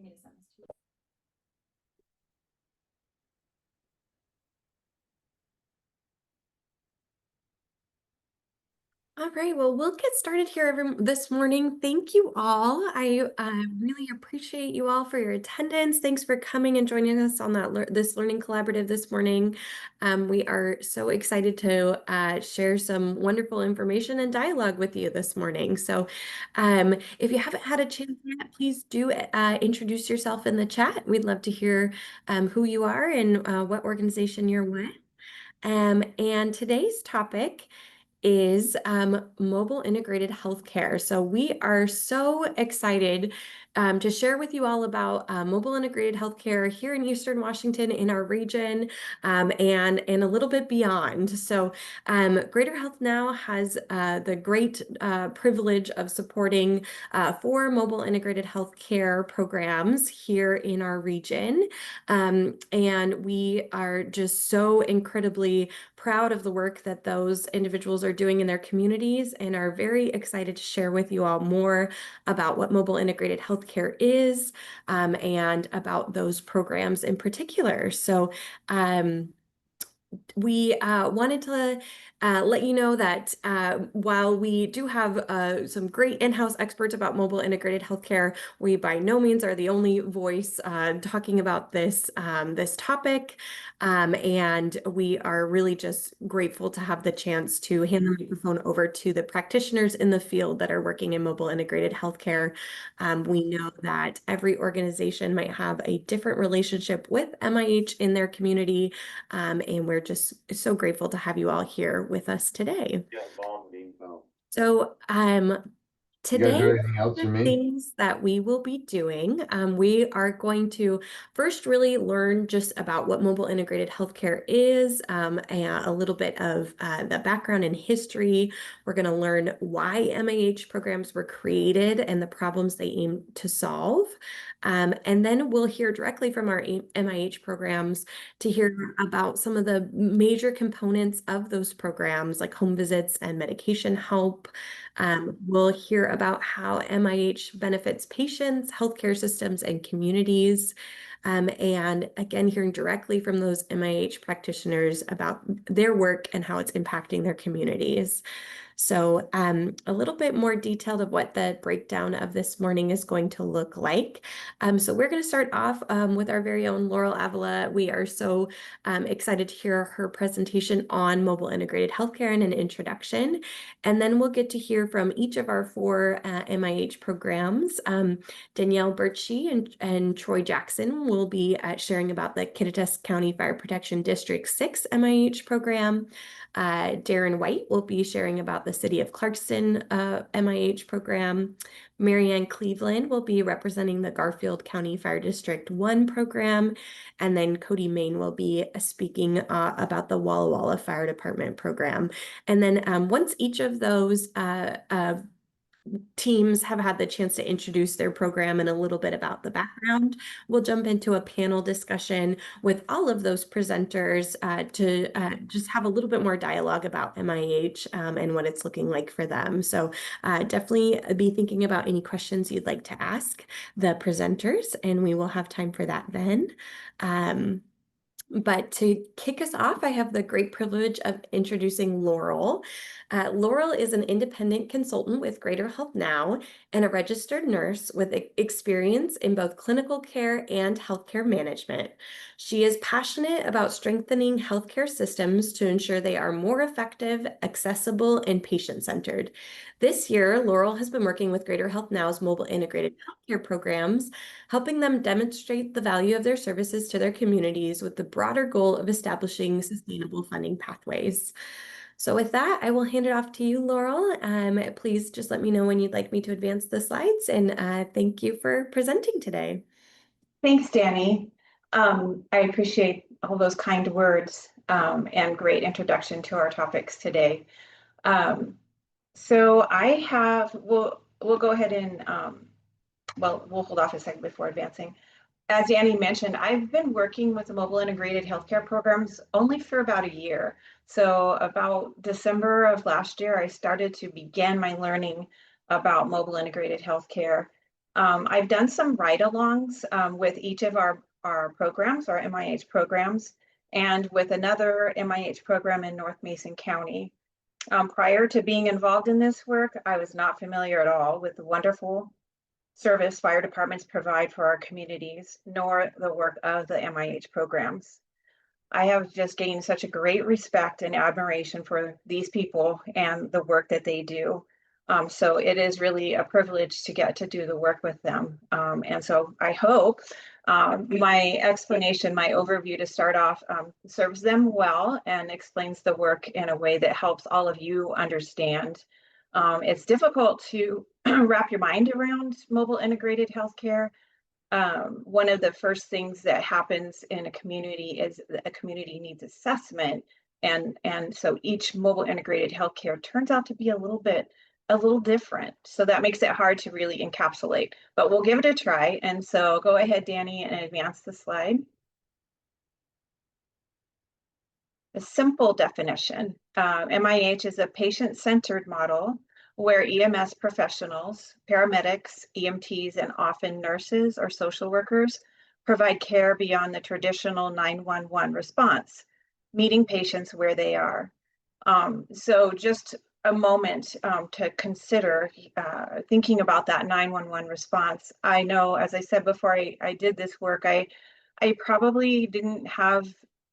need me to send this to you? All right, well, we'll get started here this morning. Thank you all. I really appreciate you all for your attendance. Thanks for coming and joining us on this learning collaborative this morning. We are so excited to share some wonderful information and dialogue with you this morning. So if you haven't had a chance yet, please do introduce yourself in the chat. We'd love to hear who you are and what organization you're with. And today's topic is mobile integrated healthcare. So we are so excited to share with you all about mobile integrated healthcare here in Eastern Washington in our region and a little bit beyond. So Greater Health Now has the great privilege of supporting 4 mobile integrated healthcare programs here in our region. And we are just so incredibly proud of the work that those individuals are doing in their communities and are very excited to share with you all more about what mobile integrated healthcare is and about those programs in particular. So we wanted to let you know that while we do have some great in-house experts about mobile integrated healthcare, we by no means are the only voice talking about this topic. And we are really just grateful to have the chance to hand the microphone over to the practitioners in the field that are working in mobile integrated healthcare. We know that every organization might have a different relationship with MIH in their community, and we're just so grateful to have you all here with us today. So today, the things that we will be doing, we are going to first really learn just about what mobile integrated healthcare is, and a little bit of the background and history. We're going to learn why MIH programs were created and the problems they aim to solve. And then we'll hear directly from our MIH programs to hear about some of the major components of those programs, like home visits and medication help. We'll hear about how MIH benefits patients, healthcare systems, and communities. And again, hearing directly from those MIH practitioners about their work and how it's impacting their communities. So a little bit more detailed of what the breakdown of this morning is going to look like. So we're going to start off with our very own Laurel Avila. We are so excited to hear her presentation on mobile integrated healthcare and an introduction. And then we'll get to hear from each of our 4 MIH programs. Danielle Birchie and Troy Jackson will be sharing about the Kittitas County Fire Protection District 6 MIH program. Darren White will be sharing about the City of Clarkston MIH program. Marianne Cleveland will be representing the Garfield County Fire District 1 program. And then Cody Main will be speaking about the Walla Walla Fire Department program. And then once each of those teams have had the chance to introduce their program and a little bit about the background, we'll jump into a panel discussion with all of those presenters to just have a little bit more dialogue about MIH and what it's looking like for them. So definitely be thinking about any questions you'd like to ask the presenters, and we will have time for that then. But to kick us off, I have the great privilege of introducing Laurel. Laurel is an independent consultant with Greater Health Now and a registered nurse with experience in both clinical care and healthcare management. She is passionate about strengthening healthcare systems to ensure they are more effective, accessible, and patient-centered. This year, Laurel has been working with Greater Health Now's mobile integrated healthcare programs, helping them demonstrate the value of their services to their communities with the broader goal of establishing sustainable funding pathways. So with that, I will hand it off to you, Laurel. Please just let me know when you'd like me to advance the slides, and thank you for presenting today. Thanks, Danny. I appreciate all those kind words and great introduction to our topics today. So we'll go ahead and, well, we'll hold off a second before advancing. As Danny mentioned, I've been working with the mobile integrated healthcare programs only for about a year. So about December of last year, I started to begin my learning about mobile integrated healthcare. I've done some ride-alongs with each of our programs, our MIH programs, and with another MIH program in North Mason County. Prior to being involved in this work, I was not familiar at all with the wonderful service fire departments provide for our communities, nor the work of the MIH programs. I have just gained such a great respect and admiration for these people and the work that they do. So it is really a privilege to get to do the work with them. And so I hope my explanation, my overview to start off serves them well and explains the work in a way that helps all of you understand. It's difficult to wrap your mind around mobile integrated healthcare. One of the first things that happens in a community is a community needs assessment. And so each mobile integrated healthcare turns out to be a little different. So that makes it hard to really encapsulate, but we'll give it a try. And so go ahead, Danny, and advance the slide. A simple definition. MIH is a patient-centered model where EMS professionals, paramedics, EMTs, and often nurses or social workers provide care beyond the traditional 911 response, meeting patients where they are. So just a moment to consider thinking about that 911 response. I know, as I said before I did this work, I probably didn't have,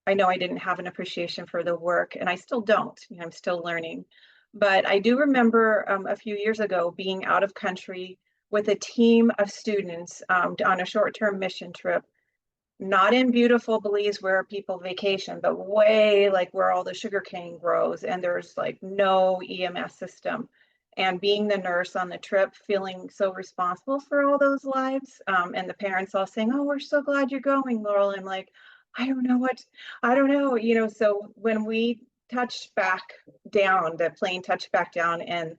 I know I didn't have an appreciation for the work, and I still don't. You know, I'm still learning. But I do remember a few years ago being out of country with a team of students on a short-term mission trip, not in beautiful Belize where people vacation, but way like where all the sugarcane grows and there's like no EMS system. And being the nurse on the trip, feeling so responsible for all those lives, and the parents all saying, "Oh, we're so glad you're going, Laurel." I'm like, I don't know what, I don't know, you know. So when we touched back down, the plane touched back down in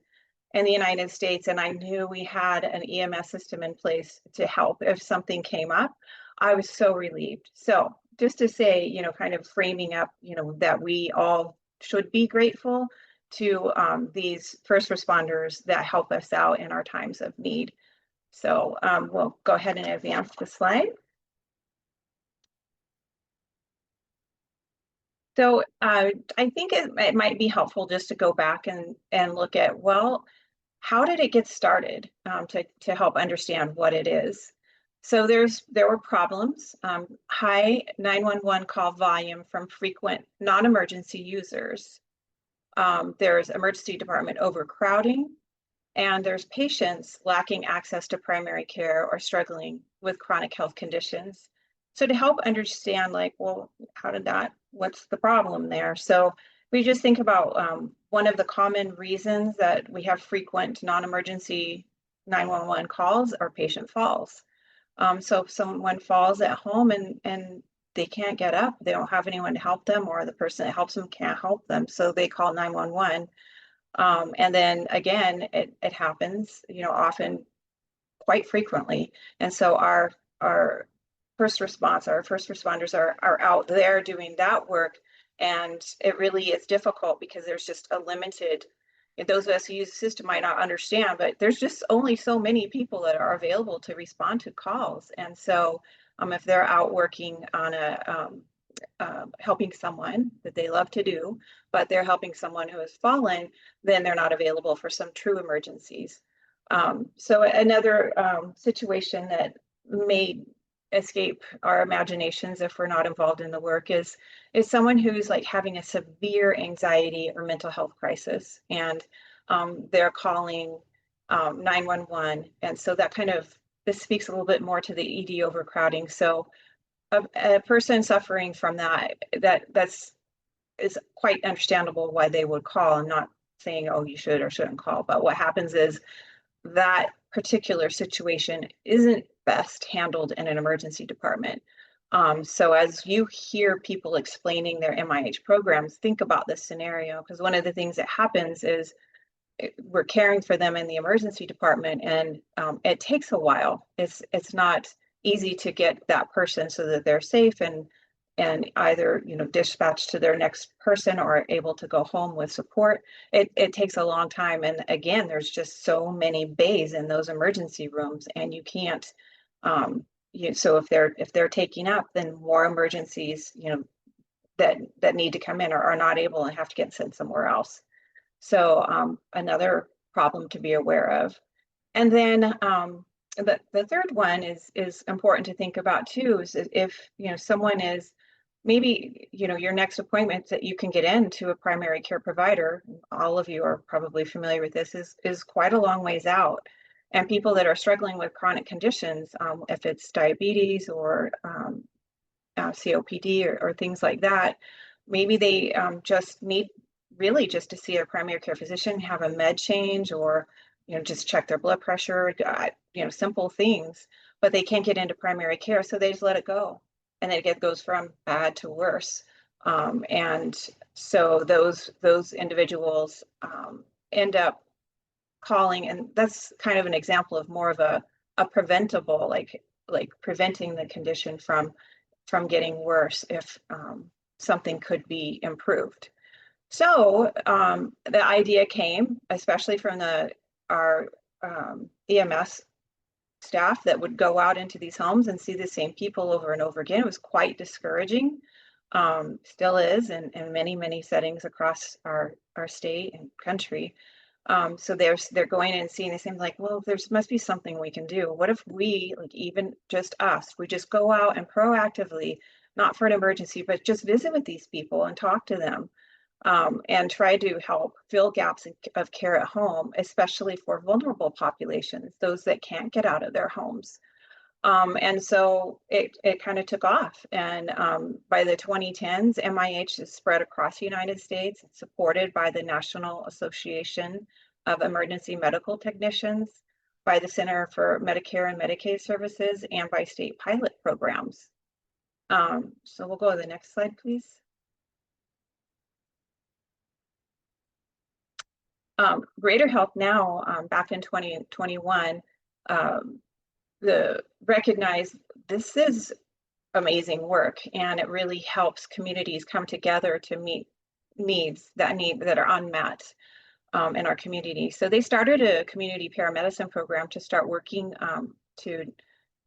the United States, and I knew we had an EMS system in place to help if something came up, I was so relieved. So just to say, you know, kind of framing up, you know, that we all should be grateful to these first responders that help us out in our times of need. So we'll go ahead and advance the slide. So I think it might be helpful just to go back and look at, well, how did it get started to help understand what it is? So there were problems, high 911 call volume from frequent non-emergency users. There's emergency department overcrowding, and there's patients lacking access to primary care or struggling with chronic health conditions. So to help understand, like, well, how did that, what's the problem there? So we just think about one of the common reasons that we have frequent non-emergency 911 calls are patient falls. So if someone falls at home and they can't get up, they don't have anyone to help them, or the person that helps them can't help them, so they call 911. And then again, it happens, you know, often quite frequently. And so our first responders are out there doing that work. And it really is difficult because there's just a limited, those of us who use the system might not understand, but there's just only so many people that are available to respond to calls. And so if they're out working on helping someone that they love to do, but they're helping someone who has fallen, then they're not available for some true emergencies. So another situation that may escape our imaginations if we're not involved in the work is someone who's like having a severe anxiety or mental health crisis, and they're calling 911. And so that kind of, this speaks a little bit more to the ED overcrowding. So a person suffering from that's is quite understandable why they would call. I'm not saying, oh, you should or shouldn't call, but what happens is that particular situation isn't best handled in an emergency department. So as you hear people explaining their MIH programs, think about this scenario, because one of the things that happens is we're caring for them in the emergency department, and it takes a while. It's not easy to get that person so that they're safe and either, dispatched to their next person or able to go home with support. It takes a long time. And again, there's just so many bays in those emergency rooms, and you can't, so if they're taking up, then more emergencies, that need to come in are not able and have to get sent somewhere else. So another problem to be aware of. And then the third one is important to think about too, is if someone is maybe your next appointment that you can get into a primary care provider, all of you are probably familiar with this, is quite a long ways out. And people that are struggling with chronic conditions, if it's diabetes or COPD or things like that, maybe they just need really just to see a primary care physician, have a med change, or just check their blood pressure, simple things, but they can't get into primary care, so they just let it go, and then it goes from bad to worse. And so those individuals end up calling, and that's kind of an example of more of a preventable, like preventing the condition from getting worse if something could be improved. So the idea came, especially from our EMS staff that would go out into these homes and see the same people over and over again. It was quite discouraging, still is in many, many settings across our state and country. So they're going in and seeing the same, like, well, there must be something we can do. What if we, like even just us, we just go out and proactively, not for an emergency, but just visit with these people and talk to them, and try to help fill gaps of care at home, especially for vulnerable populations, those that can't get out of their homes. And so it kind of took off. And by the 2010s, MIH is spread across the United States, supported by the National Association of Emergency Medical Technicians, by the Center for Medicare and Medicaid Services, and by state pilot programs. So we'll go to the next slide, please. Greater Health Now, back in 2021, the recognize this is amazing work, and it really helps communities come together to meet needs that are unmet in our community. So they started a community paramedicine program to start working to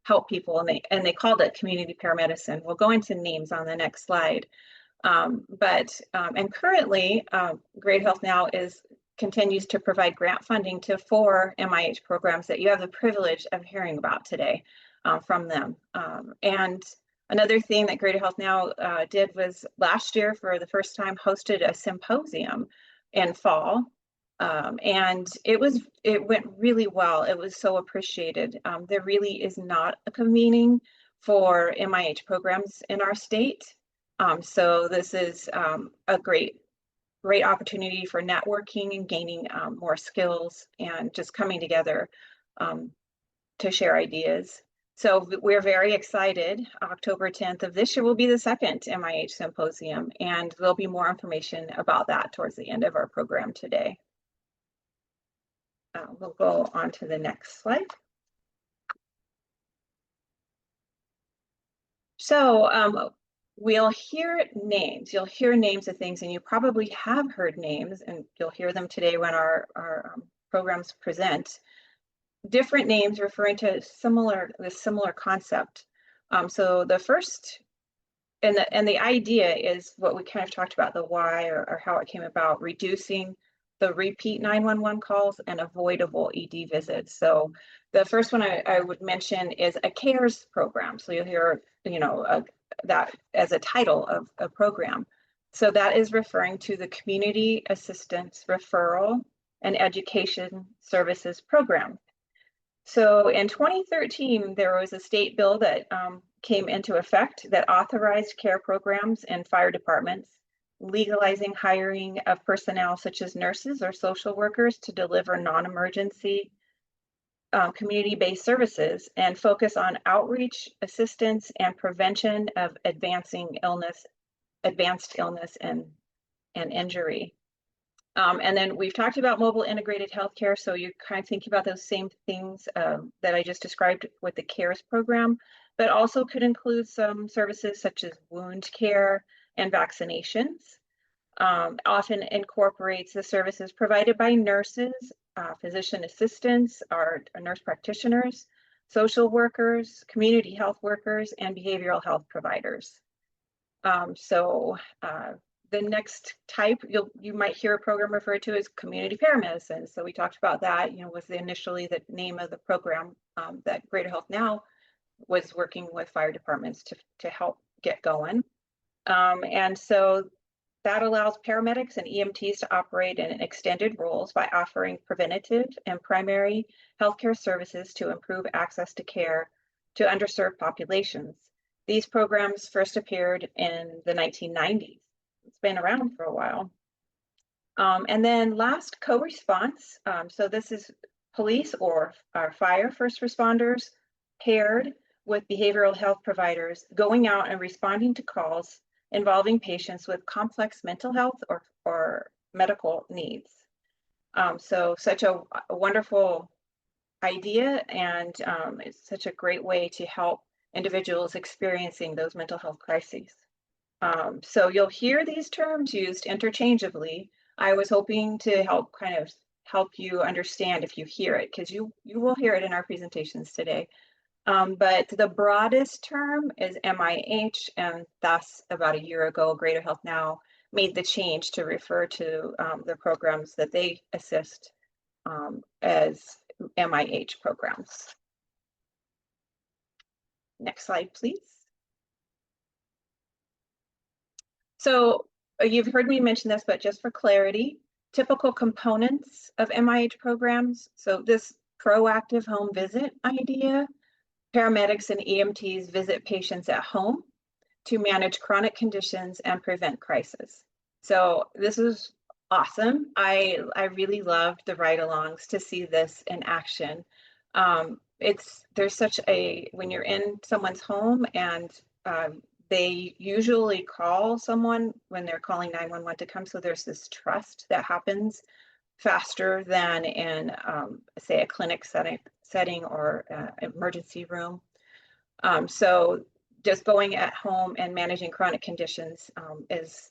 help people, and they called it community paramedicine. We'll go into names on the next slide. And currently, Great Health Now continues to provide grant funding to 4 MIH programs that you have the privilege of hearing about today from them. And another thing that Greater Health Now did was last year, for the first time, hosted a symposium in fall. And it went really well. It was so appreciated. There really is not a convening for MIH programs in our state. So this is a great opportunity for networking and gaining more skills and just coming together to share ideas. So we're very excited. October 10th of this year will be the second MIH symposium, and there'll be more information about that towards the end of our program today. We'll go on to the next slide. So we'll hear names. You'll hear names of things, and you probably have heard names, and you'll hear them today when our programs present. Different names referring to the similar concept. So the first, and the idea is what we kind of talked about, the why or how it came about, reducing the repeat 911 calls and avoidable ED visits. So the first one I would mention is a CARES program. So you'll hear, that as a title of a program. So that is referring to the Community Assistance Referral and Education Services Program. So in 2013, there was a state bill that came into effect that authorized care programs in fire departments, legalizing hiring of personnel such as nurses or social workers to deliver non-emergency community-based services, and focus on outreach, assistance, and prevention of advanced illness and injury. And then we've talked about mobile integrated healthcare, so you kind of think about those same things that I just described with the CARES program, but also could include some services such as wound care and vaccinations. Often incorporates the services provided by nurses, physician assistants, or nurse practitioners, social workers, community health workers, and behavioral health providers. The next type you might hear a program referred to as community paramedicine. So we talked about that, was initially the name of the program that Greater Health Now was working with fire departments to help get going. And so that allows paramedics and EMTs to operate in extended roles by offering preventative and primary healthcare services to improve access to care to underserved populations. These programs first appeared in the 1990s. It's been around for a while. And then last, co-response. So this is police or fire first responders paired with behavioral health providers going out and responding to calls involving patients with complex mental health or medical needs. So such a wonderful idea, and it's such a great way to help individuals experiencing those mental health crises. So you'll hear these terms used interchangeably. I was hoping to help you understand if you hear it, because you will hear it in our presentations today. But the broadest term is MIH, and thus about a year ago, Greater Health Now made the change to refer to the programs that they assist as MIH programs. Next slide, please. So you've heard me mention this, but just for clarity, typical components of MIH programs. So this proactive home visit idea, paramedics and EMTs visit patients at home to manage chronic conditions and prevent crisis. So this is awesome. I really loved the ride-alongs to see this in action. There's such a, when you're in someone's home and they usually call someone when they're calling 911 to come. So there's this trust that happens faster than in, say, a clinic setting or emergency room. So just going at home and managing chronic conditions is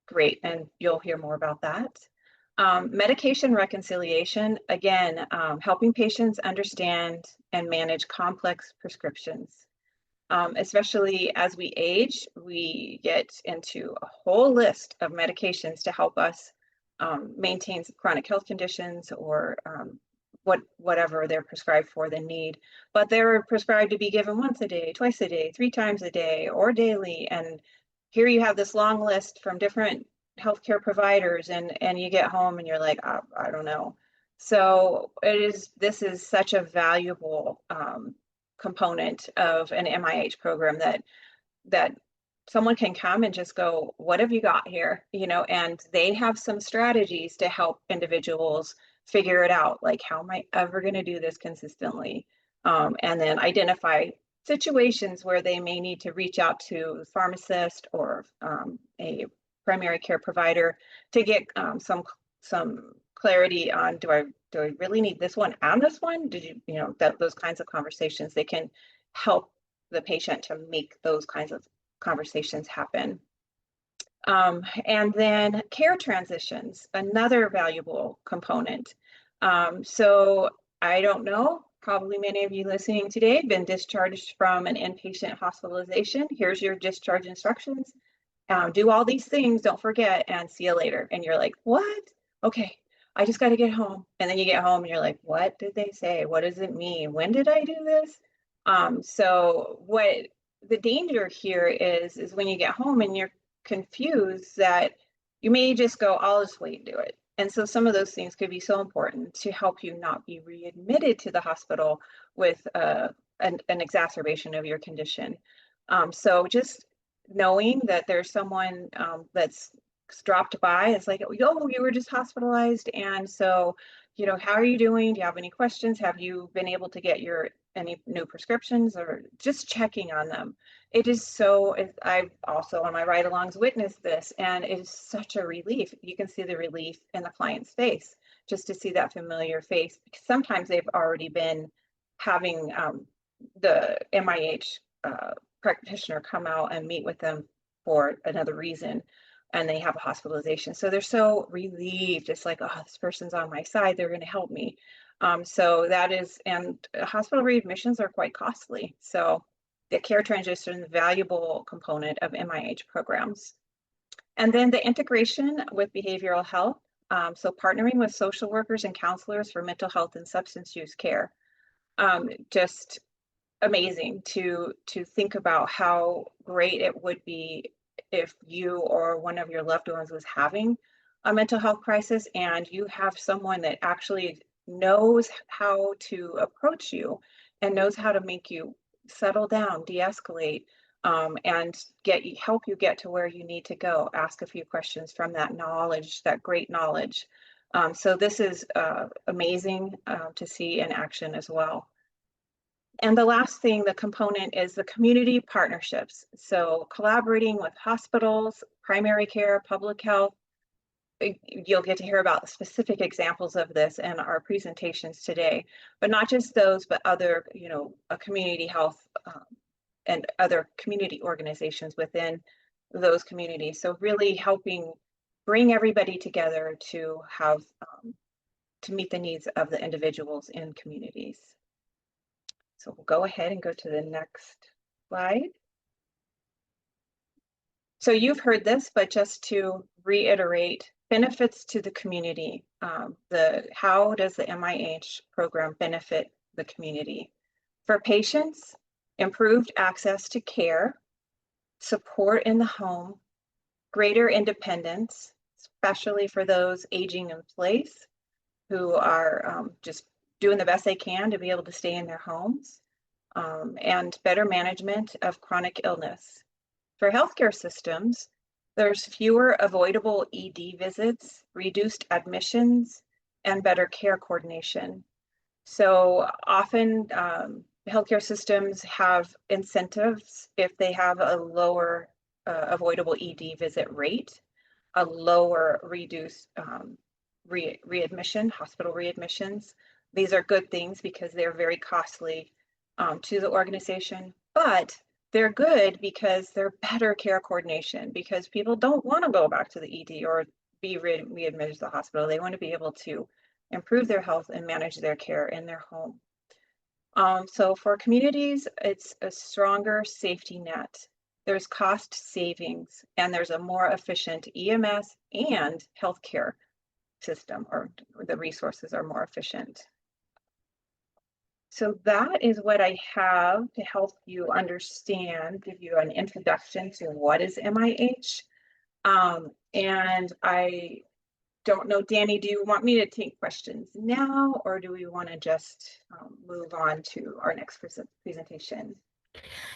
great, and you'll hear more about that. Medication reconciliation, again, helping patients understand and manage complex prescriptions. Especially as we age, we get into a whole list of medications to help us maintain chronic health conditions or whatever they're prescribed for the need. But they're prescribed to be given once a day, twice a day, 3 times a day, or daily. And here you have this long list from different healthcare providers, and you get home and you're like, I don't know. So this is such a valuable component of an MIH program that someone can come and just go, what have you got here? And they have some strategies to help individuals figure it out. Like, how am I ever going to do this consistently? And then identify situations where they may need to reach out to a pharmacist or a primary care provider to get some clarity on, do I really need this one and this one? Those kinds of conversations, they can help the patient to make those kinds of conversations happen. And then care transitions, another valuable component. So I don't know, probably many of you listening today have been discharged from an inpatient hospitalization. Here's your discharge instructions. Do all these things, don't forget, and see you later. And you're like, what? Okay, I just got to get home. And then you get home and you're like, what did they say? What does it mean? When did I do this? So what the danger here is when you get home and you're confused, that you may just go, I'll just wait and do it. And so some of those things could be so important to help you not be readmitted to the hospital with an exacerbation of your condition. So just knowing that there's someone that's dropped by, it's like, oh, you were just hospitalized, and so, how are you doing? Do you have any questions? Have you been able to get any new prescriptions, or just checking on them? It is so, I've also on my ride-alongs witnessed this, and it is such a relief. You can see the relief in the client's face just to see that familiar face, because sometimes they've already been having the MIH practitioner come out and meet with them for another reason, and they have a hospitalization. So they're so relieved. It's like, oh, this person's on my side. They're going to help me. So that is, and hospital readmissions are quite costly. So the care transition is a valuable component of MIH programs. And then the integration with behavioral health. So partnering with social workers and counselors for mental health and substance use care. Just amazing to think about how great it would be if you or one of your loved ones was having a mental health crisis and you have someone that actually knows how to approach you and knows how to make you settle down, de-escalate, and help you get to where you need to go. Ask a few questions from that knowledge, that great knowledge. So this is amazing to see in action as well. And the last thing, the component, is the community partnerships. So collaborating with hospitals, primary care, public health. You'll get to hear about specific examples of this in our presentations today, but not just those, but other, community health and other community organizations within those communities. So really helping bring everybody together to have, to meet the needs of the individuals in communities. So we'll go ahead and go to the next slide. So you've heard this, but just to reiterate, benefits to the community. How does the MIH program benefit the community? For patients, improved access to care, support in the home, greater independence, especially for those aging in place who are just doing the best they can to be able to stay in their homes, and better management of chronic illness. For healthcare systems, there's fewer avoidable ED visits, reduced admissions, and better care coordination. So often healthcare systems have incentives if they have a lower avoidable ED visit rate, a lower reduced readmission, hospital readmissions. These are good things because they're very costly to the organization, but they're good because they're better care coordination, because people don't want to go back to the ED or be readmitted to the hospital. They want to be able to improve their health and manage their care in their home. So for communities, it's a stronger safety net. There's cost savings, and there's a more efficient EMS and healthcare system, or the resources are more efficient. So that is what I have to help you understand, give you an introduction to what is MIH. And I don't know, Danny, do you want me to take questions now, or do we want to just move on to our next presentation?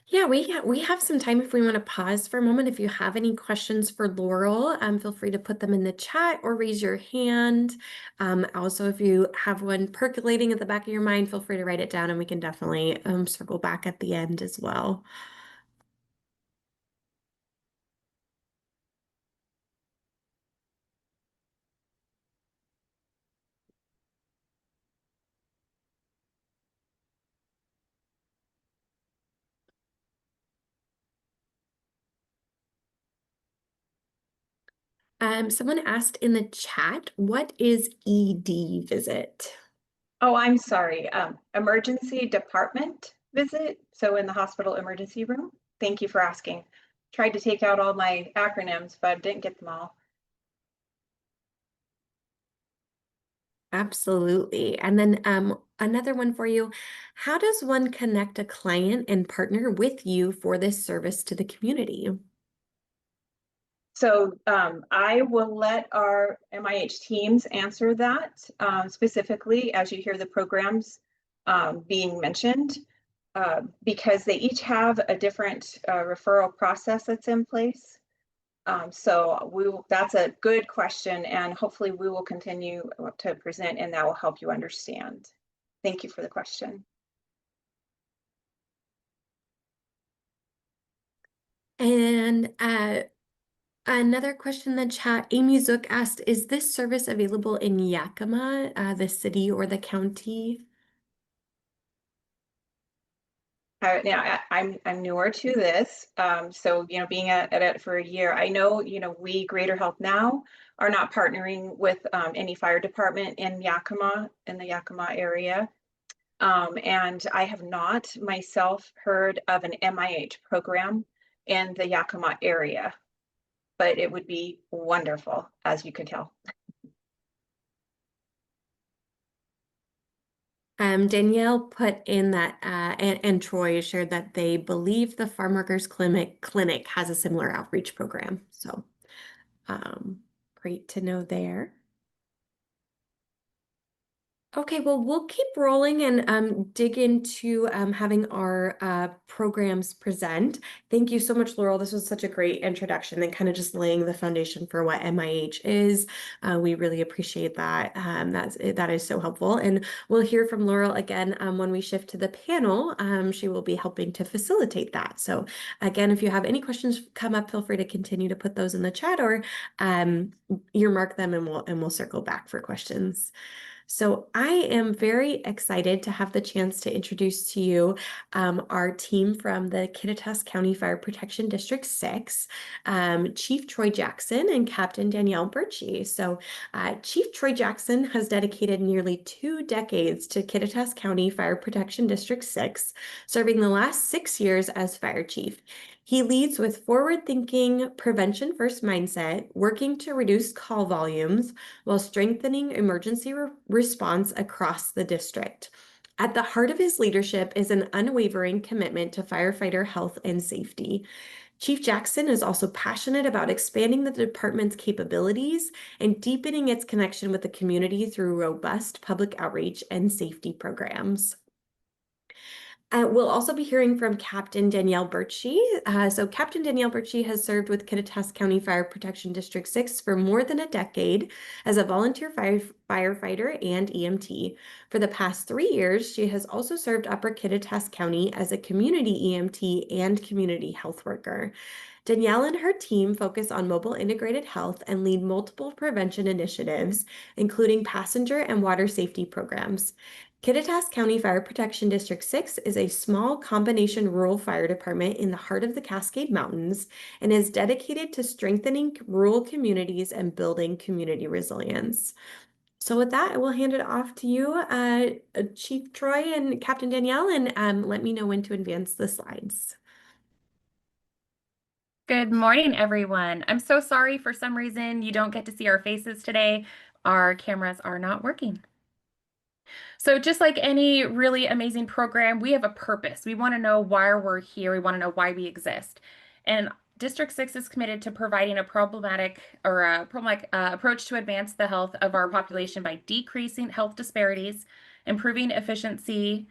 Yeah, we have some time if we want to pause for a moment. If you have any questions for Laurel, feel free to put them in the chat or raise your hand. Also, if you have one percolating at the back of your mind, feel free to write it down and we can definitely circle back at the end as well. Someone asked in the chat, what is ED visit? Oh, I'm sorry. Emergency department visit. So in the hospital emergency room. Thank you for asking. Tried to take out all my acronyms, but didn't get them all. Absolutely. And then another one for you. How does one connect a client and partner with you for this service to the community? So I will let our MIH teams answer that specifically as you hear the programs being mentioned, because they each have a different referral process that's in place. So that's a good question, and hopefully we will continue to present, and that will help you understand. Thank you for the question. And another question in the chat, Amy Zook asked, is this service available in Yakima, the city or the county? I'm newer to this, so being at it for a year, I know we Greater Health Now are not partnering with any fire department in the Yakima area, and I have not myself heard of an MIH program in the Yakima area, but it would be wonderful, as you could tell. Danielle put in that, and Troy shared that they believe the Farm Workers Clinic has a similar outreach program. So, um, great to know there. Okay, well, we'll keep rolling and dig into having our programs present. Thank you so much, Laurel. This was such a great introduction and kind of just laying the foundation for what MIH is. We really appreciate that. That is so helpful. And we'll hear from Laurel again when we shift to the panel. She will be helping to facilitate that. So again, if you have any questions come up, feel free to continue to put those in the chat or earmark them and we'll circle back for questions. So I am very excited to have the chance to introduce to you our team from the Kittitas County Fire Protection District 6, Chief Troy Jackson and Captain Danielle Birchie. So Chief Troy Jackson has dedicated nearly 2 decades to Kittitas County Fire Protection District 6, serving the last 6 years as fire chief. He leads with forward-thinking, prevention-first mindset, working to reduce call volumes, while strengthening emergency response across the district. At the heart of his leadership is an unwavering commitment to firefighter health and safety. Chief Jackson is also passionate about expanding the department's capabilities and deepening its connection with the community through robust public outreach and safety programs. We'll also be hearing from Captain Danielle Birchie. So Captain Danielle Birchie has served with Kittitas County Fire Protection District 6 for more than a decade as a volunteer firefighter and EMT. For the past 3 years, she has also served Upper Kittitas County as a community EMT and community health worker. Danielle and her team focus on mobile integrated health and lead multiple prevention initiatives, including passenger and water safety programs. Kittitas County Fire Protection District 6 is a small combination rural fire department in the heart of the Cascade Mountains and is dedicated to strengthening rural communities and building community resilience. So with that, I will hand it off to you, Chief Troy and Captain Danielle, and let me know when to advance the slides. Good morning, everyone. I'm so sorry for some reason you don't get to see our faces today. Our cameras are not working. So just like any really amazing program, we have a purpose. We want to know why we're here. We want to know why we exist. And District 6 is committed to providing a problematic approach to advance the health of our population by decreasing health disparities, improving efficiency,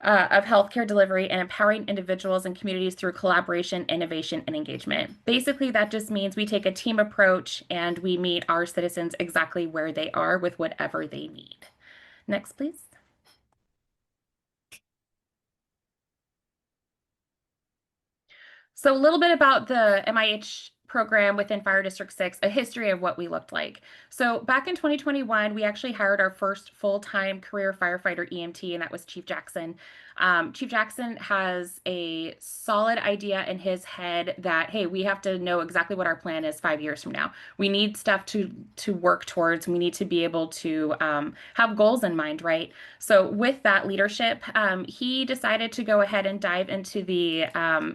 of healthcare delivery, and empowering individuals and communities through collaboration, innovation, and engagement. Basically, that just means we take a team approach and we meet our citizens exactly where they are with whatever they need. Next, please. So a little bit about the MIH program within Fire District 6, a history of what we looked like. So back in 2021, we actually hired our first full-time career firefighter EMT, and that was Chief Jackson. Chief Jackson has a solid idea in his head that, hey, we have to know exactly what our plan is 5 years from now. We need stuff to work towards. We need to be able to have goals in mind, right? So with that leadership, he decided to go ahead and dive into the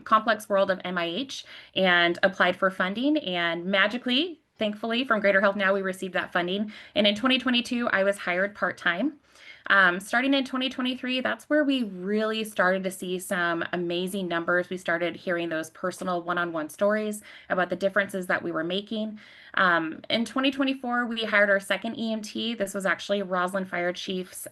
complex world of MIH and applied for funding. And magically, thankfully, from Greater Health Now, we received that funding. And in 2022, I was hired part-time. Starting in 2023, that's where we really started to see some amazing numbers. We started hearing those personal one-on-one stories about the differences that we were making. In 2024, we hired our second EMT. This was actually Roslyn Fire Chief's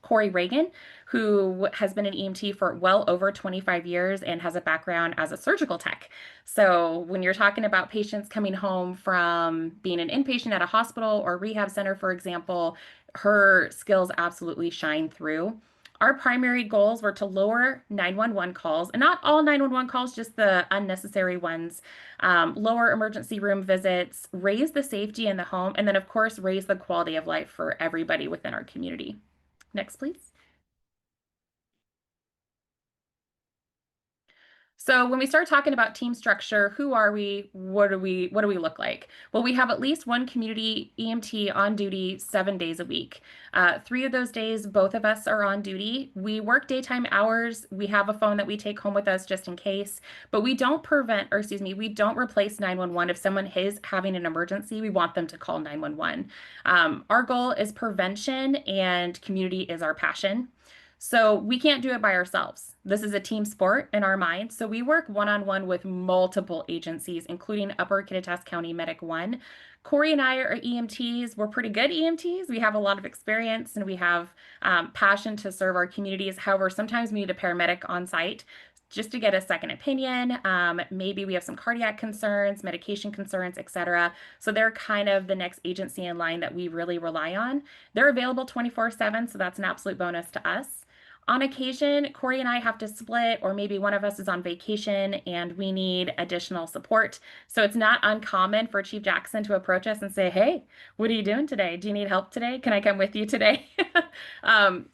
Corey Reagan, who has been an EMT for well over 25 years and has a background as a surgical tech. So when you're talking about patients coming home from being an inpatient at a hospital or rehab center, for example, her skills absolutely shine through. Our primary goals were to lower 911 calls, and not all 911 calls, just the unnecessary ones, lower emergency room visits, raise the safety in the home, and then, of course, raise the quality of life for everybody within our community. Next, please. So when we start talking about team structure, who are we? What do we look like? Well, we have at least one community EMT on duty 7 days a week. 3 of those days, both of us are on duty. We work daytime hours. We have a phone that we take home with us just in case, but we don't we don't replace 911. If someone is having an emergency, we want them to call 911. Our goal is prevention and community is our passion. So we can't do it by ourselves. This is a team sport in our mind. So we work one-on-one with multiple agencies, including Upper Kittitas County Medic 1. Corey and I are EMTs. We're pretty good EMTs. We have a lot of experience and we have passion to serve our communities. However, sometimes we need a paramedic on site just to get a second opinion. Maybe we have some cardiac concerns, medication concerns, etc. So they're kind of the next agency in line that we really rely on. They're available 24/7, so that's an absolute bonus to us. On occasion, Corey and I have to split, or maybe one of us is on vacation and we need additional support. So it's not uncommon for Chief Jackson to approach us and say, "Hey, what are you doing today? Do you need help today? Can I come with you today?"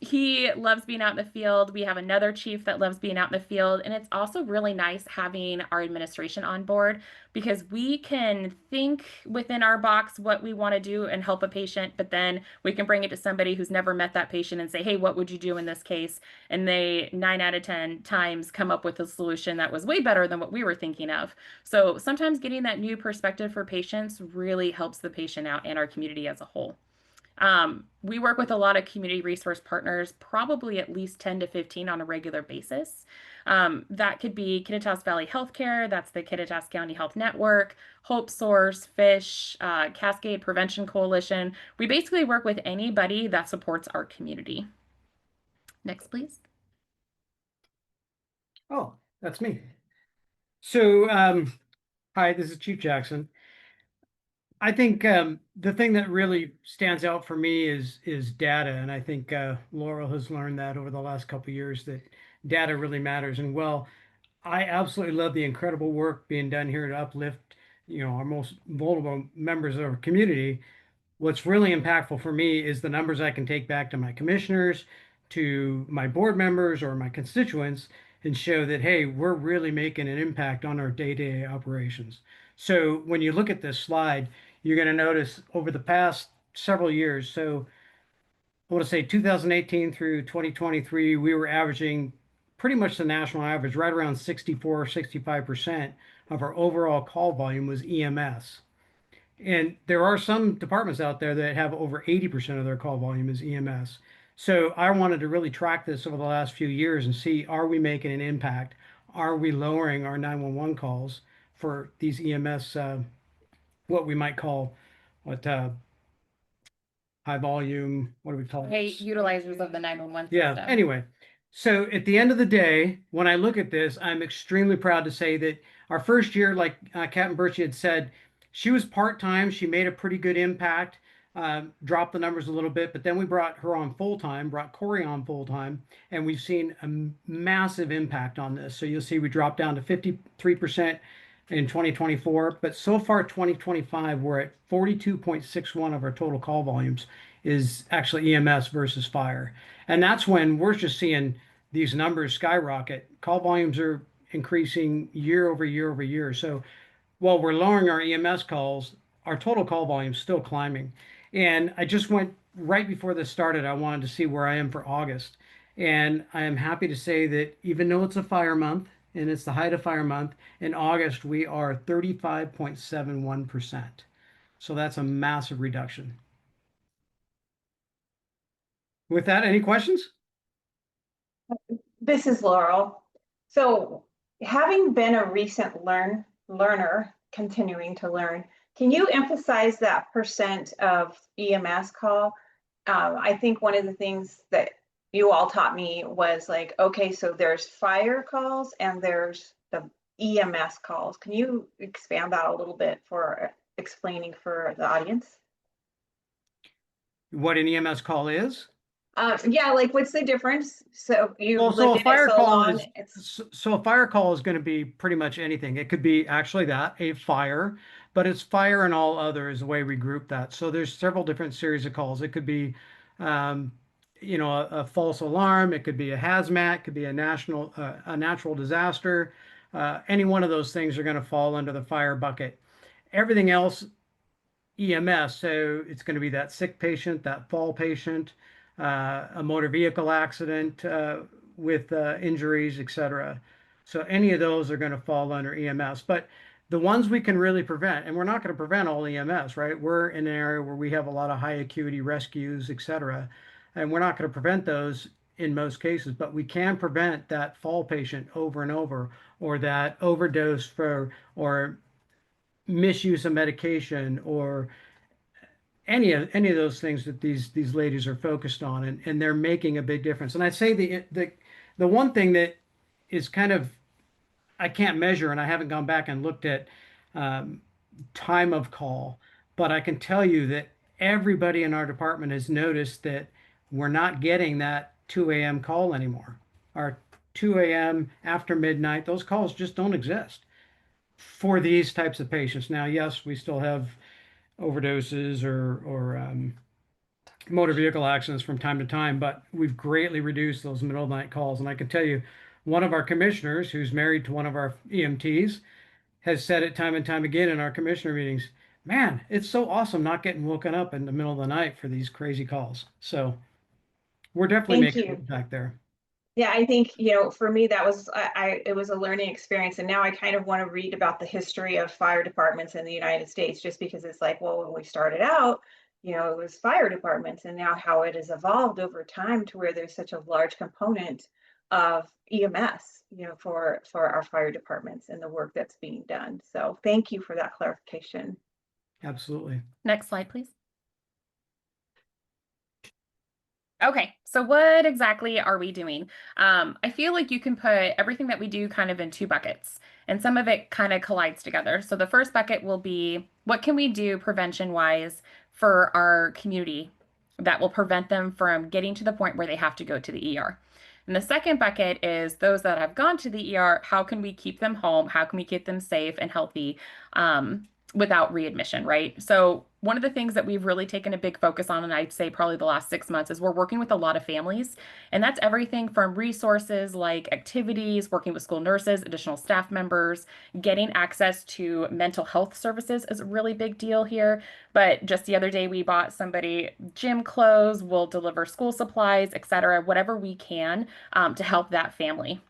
He loves being out in the field. We have another chief that loves being out in the field. And it's also really nice having our administration on board because we can think within our box what we want to do and help a patient, but then we can bring it to somebody who's never met that patient and say, "Hey, what would you do in this case?" And they 9 out of 10 times come up with a solution that was way better than what we were thinking of. So sometimes getting that new perspective for patients really helps the patient out and our community as a whole. We work with a lot of community resource partners, probably at least 10 to 15 on a regular basis. That could be Kittitas Valley Healthcare, that's the Kittitas County Health Network, Hope Source, Fish, Cascade Prevention Coalition. We basically work with anybody that supports our community. Next, please. Oh, that's me. So, hi, this is Chief Jackson. I think the thing that really stands out for me is data, and I think Laurel has learned that over the last couple of years that data really matters. And well, I absolutely love the incredible work being done here to uplift, our most vulnerable members of our community. What's really impactful for me is the numbers I can take back to my commissioners, to my board members, or my constituents, and show that, hey, we're really making an impact on our day-to-day operations. So when you look at this slide, you're going to notice over the past several years, so I want to say 2018 through 2023, we were averaging pretty much the national average, right around 64 or 65% of our overall call volume was EMS. And there are some departments out there that have over 80% of their call volume is EMS. So I wanted to really track this over the last few years and see, are we making an impact? Are we lowering our 911 calls for these EMS, what we might call what high volume, what do we call Hey, it? utilizers of the 911 Yeah, system. anyway. So at the end of the day, when I look at this, I'm extremely proud to say that our first year, like Captain Birchie had said, she was part-time. She made a pretty good impact, dropped the numbers a little bit, but then we brought her on full-time, brought Corey on full-time, and we've seen a massive impact on this. So you'll see we dropped down to 53% in 2024, but so far 2025, we're at 42.61 of our total call volumes is actually EMS versus fire. And that's when we're just seeing these numbers skyrocket. Call volumes are increasing year over year over year. So while we're lowering our EMS calls, our total call volume is still climbing. And I just went right before this started, I wanted to see where I am for August. And I am happy to say that even though it's a fire month and it's the height of fire month, in August we are 35.71%. So that's a massive reduction. With that, any questions? This is Laurel. So having been a recent learner, continuing to learn, can you emphasize that percent of EMS call? I think one of the things that you all taught me was like, okay, so there's fire calls and there's the EMS calls. Can you expand that a little bit for explaining for the audience? What an EMS call is? Yeah, like what's the difference? So you Well, so lived a in it fire so call long, is it's so a fire call is going to be pretty much anything. It could be actually that, a fire, but it's fire and all other is the way we group that. So there's several different series of calls. It could be um, a false alarm, it could be a hazmat, it could be a natural disaster, any one of those things are going to fall under the fire bucket. Everything else EMS, so it's going to be that sick patient, that fall patient, a motor vehicle accident with injuries, etc. So any of those are going to fall under EMS. But the ones we can really prevent, and we're not going to prevent all EMS, right? We're in an area where we have a lot of high acuity rescues, etc. And we're not going to prevent those in most cases, but we can prevent that fall patient over and over, or that overdose for, or misuse of medication, or any of those things that these ladies are focused on, and they're making a big difference. And I'd say the one thing that is kind of, I can't measure, and I haven't gone back and looked at um, time of call, but I can tell you that everybody in our department has noticed that we're not getting that 2 a.m. call anymore. Our 2 a.m. after midnight, those calls just don't exist for these types of patients. Now, yes, we still have overdoses or motor vehicle accidents from time to time, but we've greatly reduced those middle of the night calls. And I can tell you, one of our commissioners, who's married to one of our EMTs, has said it time and time again in our commissioner meetings. Man, it's so awesome not getting woken up in the middle of the night for these crazy calls. So we're definitely Thank making an you. impact there. Yeah, I think, for me, that was, it was a learning experience. And now I kind of want to read about the history of fire departments in the United States, just because it's like, well, when we started out, it was fire departments, and now how it has evolved over time to where there's such a large component of EMS, for our fire departments and the work that's being done. So thank you for that clarification. Absolutely. Next slide, please. Okay, so what exactly are we doing? I feel like you can put everything that we do kind of in two buckets, and some of it kind of collides together. So the first bucket will be, what can we do prevention-wise for our community that will prevent them from getting to the point where they have to go to the ER? And the second bucket is those that have gone to the ER, how can we keep them home? How can we keep them safe and healthy without readmission, right? So one of the things that we've really taken a big focus on, and I'd say probably the last 6 months, is we're working with a lot of families. And that's everything from resources like activities, working with school nurses, additional staff members, getting access to mental health services is a really big deal here. But just the other day, we bought somebody gym clothes, we'll deliver school supplies, etc., whatever we can to help that family.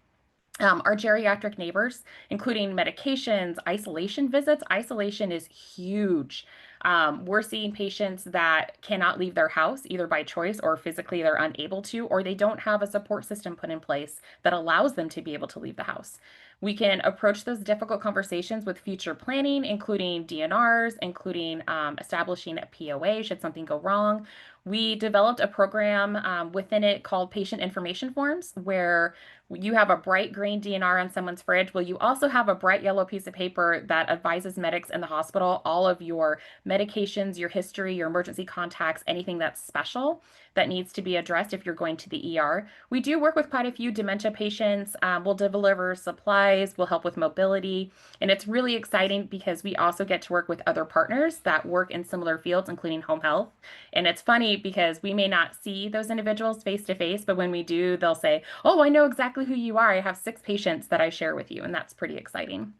Our geriatric neighbors, including medications, isolation visits. Isolation is huge. We're seeing patients that cannot leave their house either by choice or physically they're unable to, or they don't have a support system put in place that allows them to be able to leave the house. We can approach those difficult conversations with future planning, including DNRs, including establishing a POA should something go wrong. We developed a program within it called patient information forms, where you have a bright green DNR on someone's fridge. Well, you also have a bright yellow piece of paper that advises medics in the hospital all of your medications, your history, your emergency contacts, anything that's special that needs to be addressed if you're going to the ER. We do work with quite a few dementia patients. We'll deliver supplies, we'll help with mobility, and it's really exciting because we also get to work with other partners that work in similar fields, including home health. And it's funny because we may not see those individuals face to face, but when we do, they'll say, "Oh, I know exactly who you are. I have 6 patients that I share with you," and that's pretty exciting.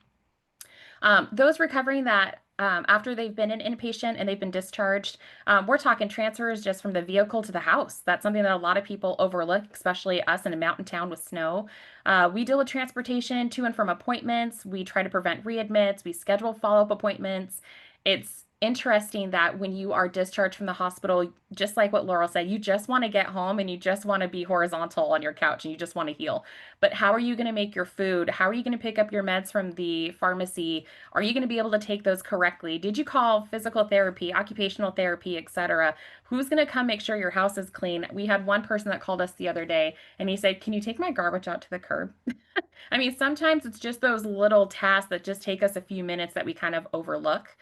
Those recovering that after they've been an inpatient and they've been discharged, we're talking transfers just from the vehicle to the house. That's something that a lot of people overlook, especially us in a mountain town with snow. We deal with transportation to and from appointments. We try to prevent readmits. We schedule follow-up appointments. It's interesting that when you are discharged from the hospital, just like what Laurel said, you just want to get home and you just want to be horizontal on your couch and you just want to heal. But how are you going to make your food? How are you going to pick up your meds from the pharmacy? Are you going to be able to take those correctly? Did you call physical therapy, occupational therapy, etc.? Who's going to come make sure your house is clean? We had one person that called us the other day and he said, "Can you take my garbage out to the curb?" I mean, sometimes it's just those little tasks that just take us a few minutes that we kind of overlook.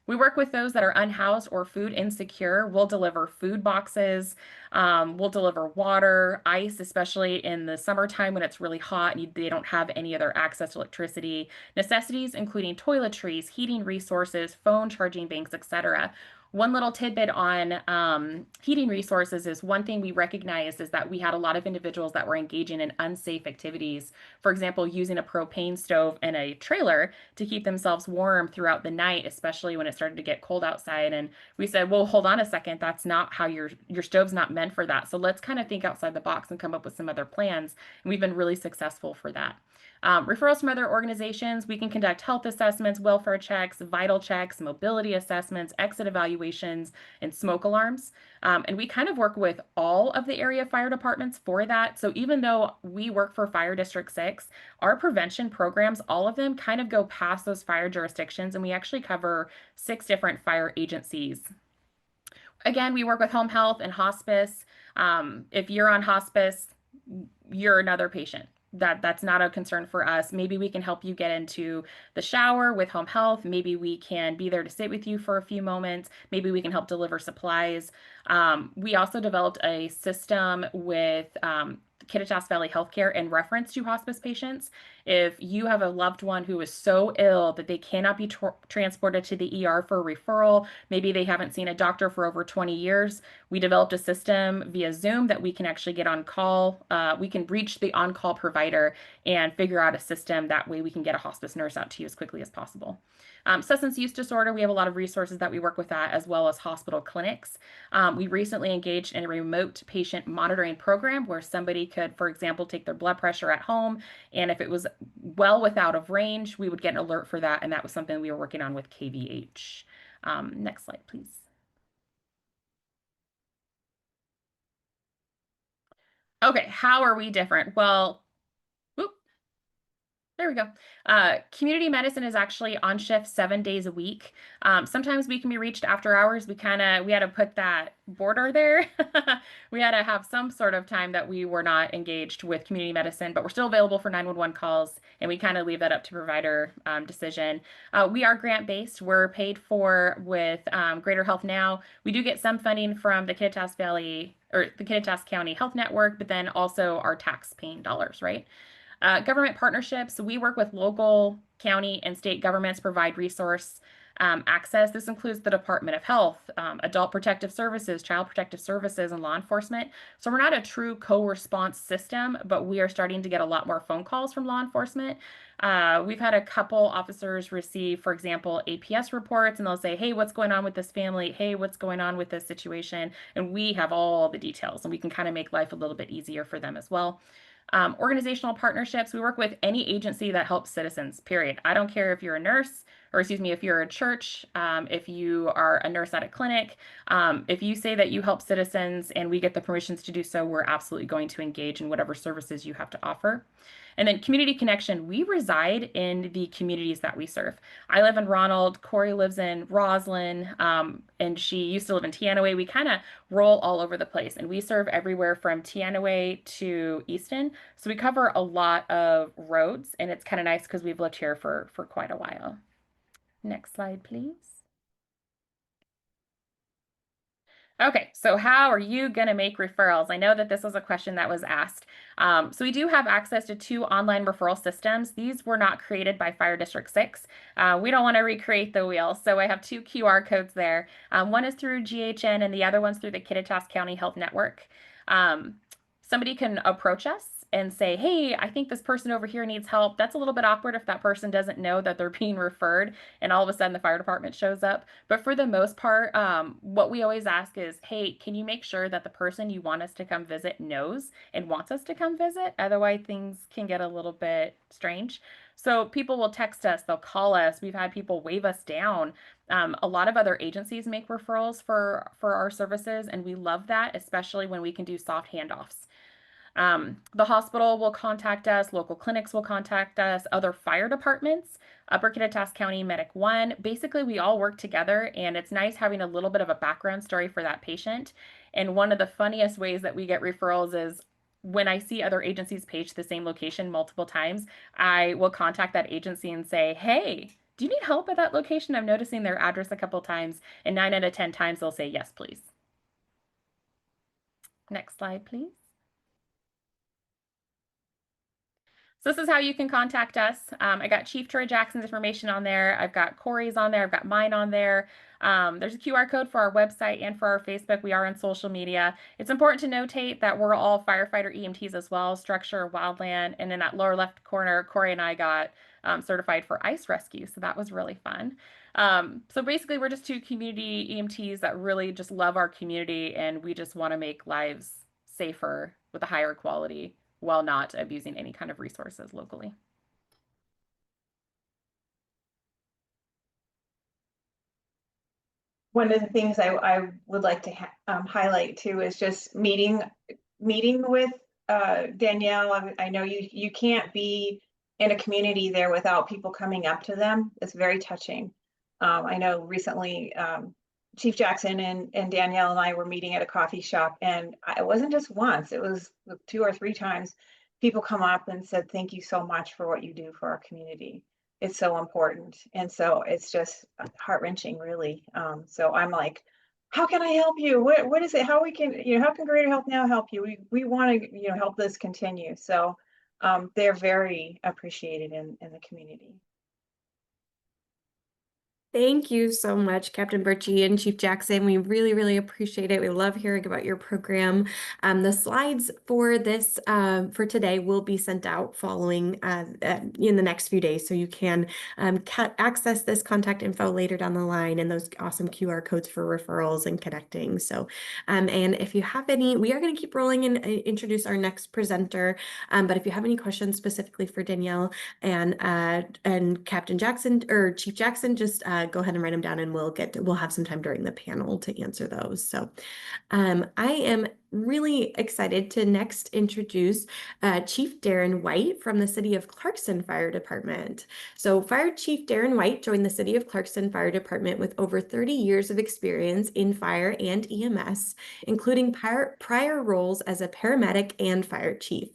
We work with those that are unhoused or food insecure. We'll deliver food boxes. We'll deliver water, ice, especially in the summertime when it's really hot and they don't have any other access to electricity. Necessities including toiletries, heating resources, phone charging banks, etc. One little tidbit on heating resources is one thing we recognized is that we had a lot of individuals that were engaging in unsafe activities. For example, using a propane stove in a trailer to keep themselves warm throughout the night, especially when it started to get cold outside. And we said, well, hold on a second, that's not how your stove's not meant for that. So let's kind of think outside the box and come up with some other plans. And we've been really successful for that. Referrals from other organizations, we can conduct health assessments, welfare checks, vital checks, mobility assessments, exit evaluations, and smoke alarms. And we kind of work with all of the area fire departments for that. So even though we work for Fire District 6, our prevention programs, all of them kind of go past those fire jurisdictions, and we actually cover 6 different fire agencies. Again, we work with home health and hospice. If you're on hospice, you're another patient. That's not a concern for us. Maybe we can help you get into the shower with home health. Maybe we can be there to sit with you for a few moments. Maybe we can help deliver supplies. We also developed a system with Kittitas Valley Healthcare in reference to hospice patients. If you have a loved one who is so ill that they cannot be transported to the ER for a referral, maybe they haven't seen a doctor for over 20 years, we developed a system via Zoom that we can actually get on call. We can reach the on-call provider and figure out a system. That way we can get a hospice nurse out to you as quickly as possible. Substance use disorder, we have a lot of resources that we work with that, as well as hospital clinics. We recently engaged in a remote patient monitoring program where somebody could, for example, take their blood pressure at home, and if it was well without of range, we would get an alert for that, and that was something we were working on with KVH. Next slide, please. Okay, how are we different? Well, whoop, there we go. Community medicine is actually on shift 7 days a week. Sometimes we can be reached after hours. We had to put that border there. We had to have some sort of time that we were not engaged with community medicine, but we're still available for 911 calls, and we kind of leave that up to provider decision. We are grant-based. We're paid for with Greater Health Now. We do get some funding from the Kittitas Valley or the Kittitas County Health Network, but then also our tax-paying dollars, right? Government partnerships, we work with local, county, and state governments to provide resource access. This includes the Department of Health, Adult Protective Services, Child Protective Services, and law enforcement. So we're not a true co-response system, but we are starting to get a lot more phone calls from law enforcement. We've had a couple officers receive, for example, APS reports, and they'll say, hey, what's going on with this family? Hey, what's going on with this situation? And we have all the details, and we can kind of make life a little bit easier for them as well. Organizational partnerships, we work with any agency that helps citizens, period. I don't care if you're a nurse, or excuse me, if you're a church, if you are a nurse at a clinic, if you say that you help citizens and we get the permissions to do so, we're absolutely going to engage in whatever services you have to offer. And then community connection, we reside in the communities that we serve. I live in Ronald, Corey lives in Roslyn, and she used to live in Teanaway. We kind of roll all over the place, and we serve everywhere from Teanaway to Easton. So we cover a lot of roads, and it's kind of nice because we've lived here for quite a while. Next slide, please. Okay, so how are you going to make referrals? I know that this was a question that was asked. So we do have access to 2 online referral systems. These were not created by Fire District 6. We don't want to recreate the wheel, so I have 2 QR codes there. One is through GHN and the other one's through the Kittitas County Health Network. Somebody can approach us and say, hey, I think this person over here needs help. That's a little bit awkward if that person doesn't know that they're being referred and all of a sudden the fire department shows up. But for the most part, what we always ask is, hey, can you make sure that the person you want us to come visit knows and wants us to come visit? Otherwise, things can get a little bit strange. So people will text us, they'll call us. We've had people wave us down. A lot of other agencies make referrals for our services, and we love that, especially when we can do soft handoffs. The hospital will contact us, local clinics will contact us, other fire departments, Upper Kittitas County Medic 1. Basically, we all work together, and it's nice having a little bit of a background story for that patient. And one of the funniest ways that we get referrals is when I see other agencies page the same location multiple times, I will contact that agency and say, hey, do you need help at that location? I'm noticing their address a couple times, and 9 out of 10 times they'll say, yes, please. Next slide, please. So this is how you can contact us. I got Chief Troy Jackson's information on there. I've got Corey's on there. I've got mine on there. There's a QR code for our website and for our Facebook. We are on social media. It's important to notate that we're all firefighter EMTs as well, structure, wildland, and in that lower left corner, Corey and I got certified for ice rescue. So that was really fun. So basically, we're just two community EMTs that really just love our community, and we just want to make lives safer with a higher quality while not abusing any kind of resources locally. One of the things I would like to highlight too is just meeting with Danielle. I know you can't be in a community there without people coming up to them. It's very touching. I know recently Chief Jackson and Danielle and I were meeting at a coffee shop, and it wasn't just once, it was 2 or 3 times. People come up and said, "Thank you so much for what you do for our community. It's so important." And so it's just heart-wrenching, really. So I'm like, how can I help you? What is it? How we can, how can Greater Health Now help you? We want to, help this continue. So they're very appreciated in the community. Thank you so much, Captain Birchie and Chief Jackson. We really, really appreciate it. We love hearing about your program. The slides for this for today will be sent out following in the next few days, so you can access this contact info later down the line and those awesome QR codes for referrals and connecting. So, and if you have any, we are going to keep rolling and introduce our next presenter. But if you have any questions specifically for Danielle and Captain Jackson or Chief Jackson, just go ahead and write them down, and we'll have some time during the panel to answer those. So I am really excited to next introduce Chief Darren White from the City of Clarkston Fire Department. So Fire Chief Darren White joined the City of Clarkston Fire Department with over 30 years of experience in fire and EMS, including prior roles as a paramedic and fire chief.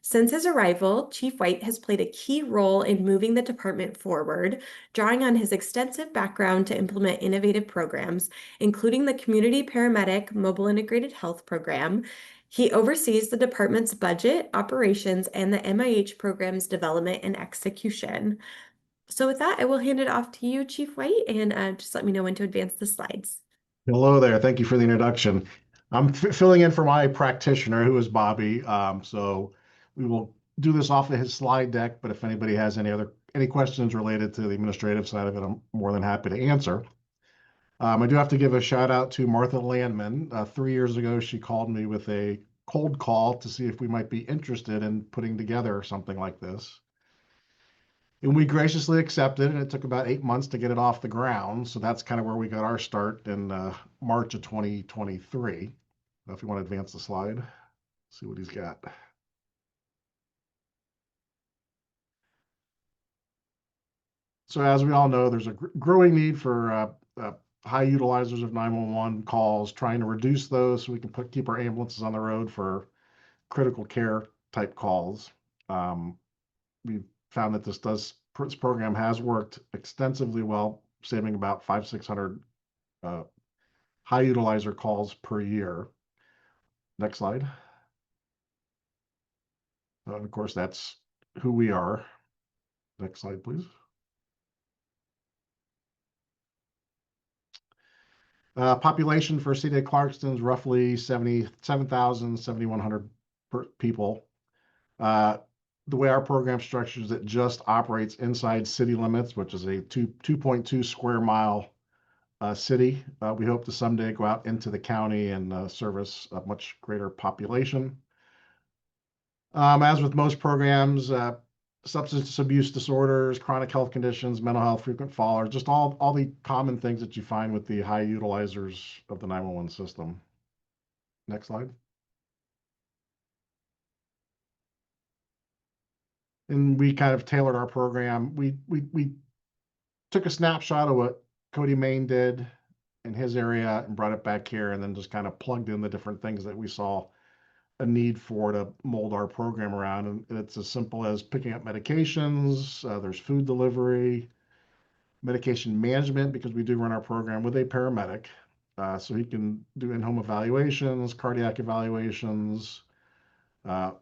Since his arrival, Chief White has played a key role in moving the department forward, drawing on his extensive background to implement innovative programs, including the Community Paramedic Mobile Integrated Health Program. He oversees the department's budget, operations, and the MIH program's development and execution. So with that, I will hand it off to you, Chief White, and just let me know when to advance the slides. Hello there. Thank you for the introduction. I'm filling in for my practitioner, who is Bobby. So we will do this off of his slide deck, but if anybody has any questions related to the administrative side of it, I'm more than happy to answer. I do have to give a shout out to Martha Landman. 3 years ago, she called me with a cold call to see if we might be interested in putting together something like this. And we graciously accepted, and it took about 8 months to get it off the ground. So that's kind of where we got our start in March of 2023. If you want to advance the slide, see what he's got. So as we all know, there's a growing need for high utilizers of 911 calls, trying to reduce those so we can keep our ambulances on the road for critical care type calls. We've found that this program has worked extensively well, saving about 600 high utilizer calls per year. Next slide. Of course, that's who we are. Next slide, please. Population for City of Clarkston is roughly 77,000, 7,100 people. The way our program structures, it just operates inside city limits, which is a 2.2 square mile city. We hope to someday go out into the county and service a much greater population. As with most programs, substance abuse disorders, chronic health conditions, mental health, frequent fallers, just all the common things that you find with the high utilizers of the 911 system. Next slide. And we kind of tailored our program. We took a snapshot of what Cody Main did in his area and brought it back here, and then just kind of plugged in the different things that we saw a need for to mold our program around. And it's as simple as picking up medications. There's food delivery, medication management, because we do run our program with a paramedic. So he can do in-home evaluations, cardiac evaluations,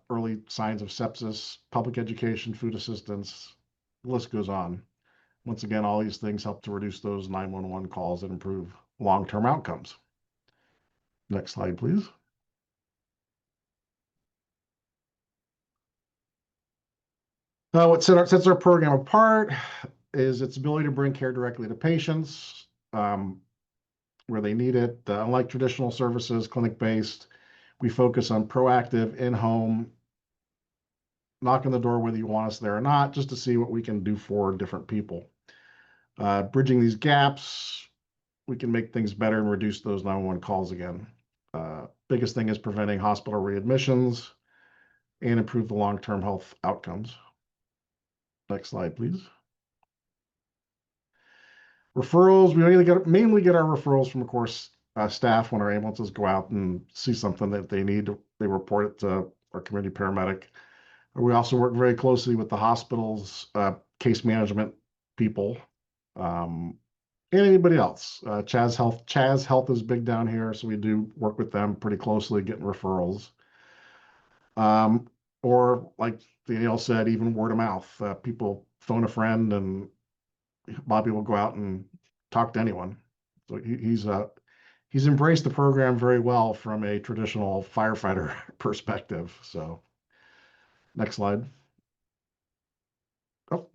early signs of sepsis, public education, food assistance, the list goes on. Once again, all these things help to reduce those 911 calls and improve long-term outcomes. Next slide, please. What sets our program apart is its ability to bring care directly to patients where they need it. Unlike traditional services, clinic-based, we focus on proactive, in-home, knock on the door whether you want us there or not, just to see what we can do for different people. Bridging these gaps, we can make things better and reduce those 911 calls again. Biggest thing is preventing hospital readmissions and improve the long-term health outcomes. Next slide, please. Referrals, we mainly get our referrals from, of course, staff. When our ambulances go out and see something that they need, they report it to our community paramedic. We also work very closely with the hospitals, case management people, and anybody else. Chaz Health is big down here, so we do work with them pretty closely, getting referrals. Or like Danielle said, even word of mouth. People phone a friend, and Bobby will go out and talk to anyone. So he's embraced the program very well from a traditional firefighter perspective. So next slide. Oh,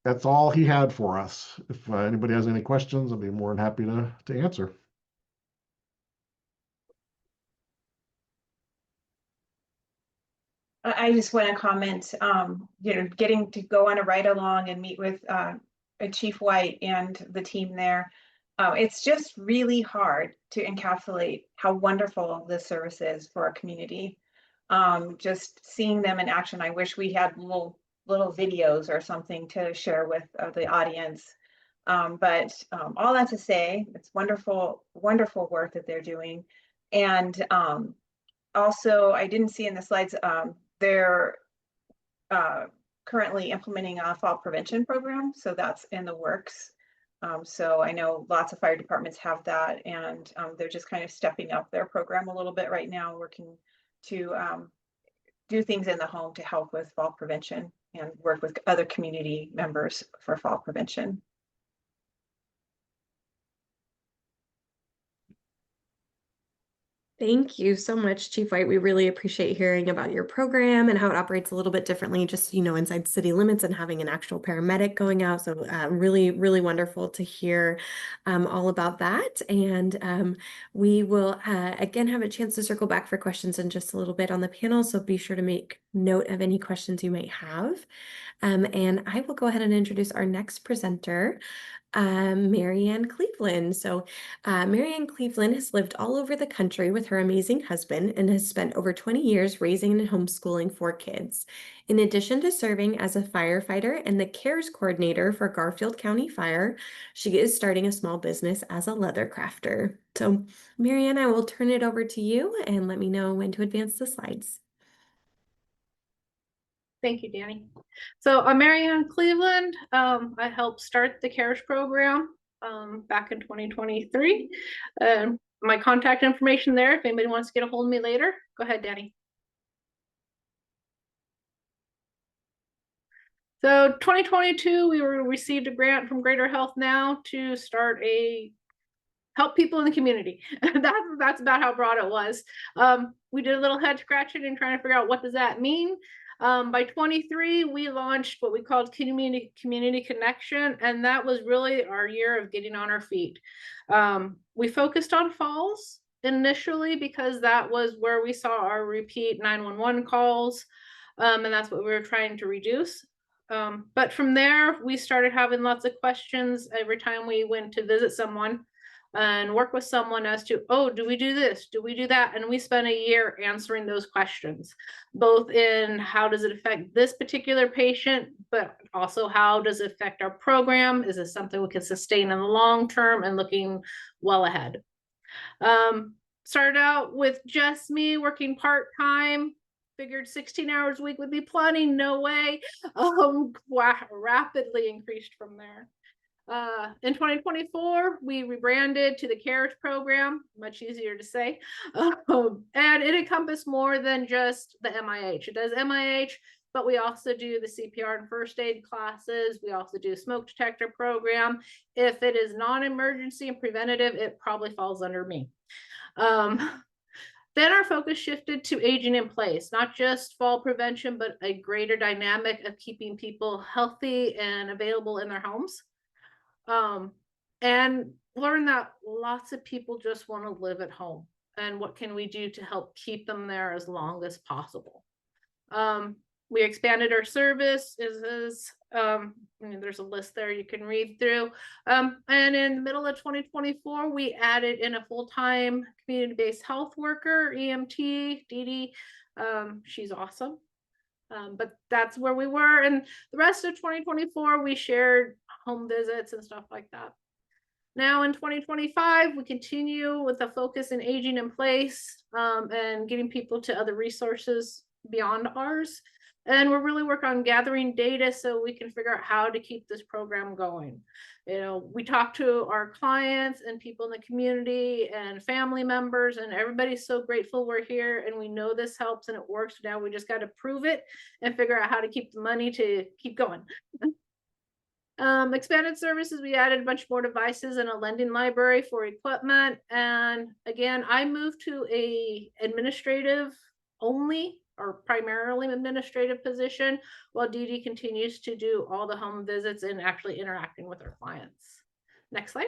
that's all he had for us. If anybody has any questions, I'll be more than happy to answer. I just want to comment, getting to go on a ride along and meet with Chief White and the team there. It's just really hard to encapsulate how wonderful this service is for our community. Just seeing them in action. I wish we had little videos or something to share with the audience. But all that to say, it's wonderful work that they're doing. And also, I didn't see in the slides, they're currently implementing a fall prevention program, so that's in the works. So I know lots of fire departments have that, and they're just kind of stepping up their program a little bit right now, working to do things in the home to help with fall prevention and work with other community members for fall prevention. Thank you so much, Chief White. We really appreciate hearing about your program and how it operates a little bit differently, just, inside city limits and having an actual paramedic going out. So really, really wonderful to hear all about that. And we will again have a chance to circle back for questions in just a little bit on the panel. So be sure to make note of any questions you might have. And I will go ahead and introduce our next presenter, Marianne Cleveland. So Marianne Cleveland has lived all over the country with her amazing husband and has spent over 20 years raising and homeschooling 4 kids. In addition to serving as a firefighter and the CARES coordinator for Garfield County Fire, she is starting a small business as a leather crafter. So Marianne, I will turn it over to you and let me know when to advance the slides. Thank you, Danny. So I'm Marianne Cleveland. I helped start the CARES program back in 2023. My contact information there, if anybody wants to get a hold of me later. Go ahead, Danny. So 2022, we received a grant from Greater Health Now to start help people in the community. That's about how broad it was. We did a little head scratching and trying to figure out what does that mean. By 23, we launched what we called Community Connection, and that was really our year of getting on our feet. We focused on falls initially because that was where we saw our repeat 911 calls, and that's what we were trying to reduce. But from there, we started having lots of questions every time we went to visit someone and work with someone as to, oh, do we do this? Do we do that? And we spent a year answering those questions, both in how does it affect this particular patient, but also how does it affect our program? Is it something we can sustain in the long term and looking well ahead? Started out with just me working part-time, figured 16 hours a week would be plenty, no way. Rapidly increased from there. In 2024, we rebranded to the CARES program, much easier to say. And it encompassed more than just the MIH. It does MIH, but we also do the CPR and first aid classes. We also do smoke detector program. If it is non-emergency and preventative, it probably falls under me. Then our focus shifted to aging in place, not just fall prevention, but a greater dynamic of keeping people healthy and available in their homes. And learn that lots of people just want to live at home, and what can we do to help keep them there as long as possible. We expanded our services. There's a list there you can read through. And in the middle of 2024, we added in a full-time community-based health worker, EMT, Dee Dee. She's awesome. But that's where we were. And the rest of 2024, we shared home visits and stuff like that. Now in 2025, we continue with a focus in aging in place, and getting people to other resources beyond ours. And we're really working on gathering data so we can figure out how to keep this program going. We talk to our clients and people in the community and family members, and everybody's so grateful we're here, and we know this helps and it works. Now we just got to prove it and figure out how to keep the money to keep going. Expanded services, we added a bunch more devices and a lending library for equipment. And again, I moved to a administrative only or primarily administrative position, while Dee Dee continues to do all the home visits and actually interacting with our clients. Next slide.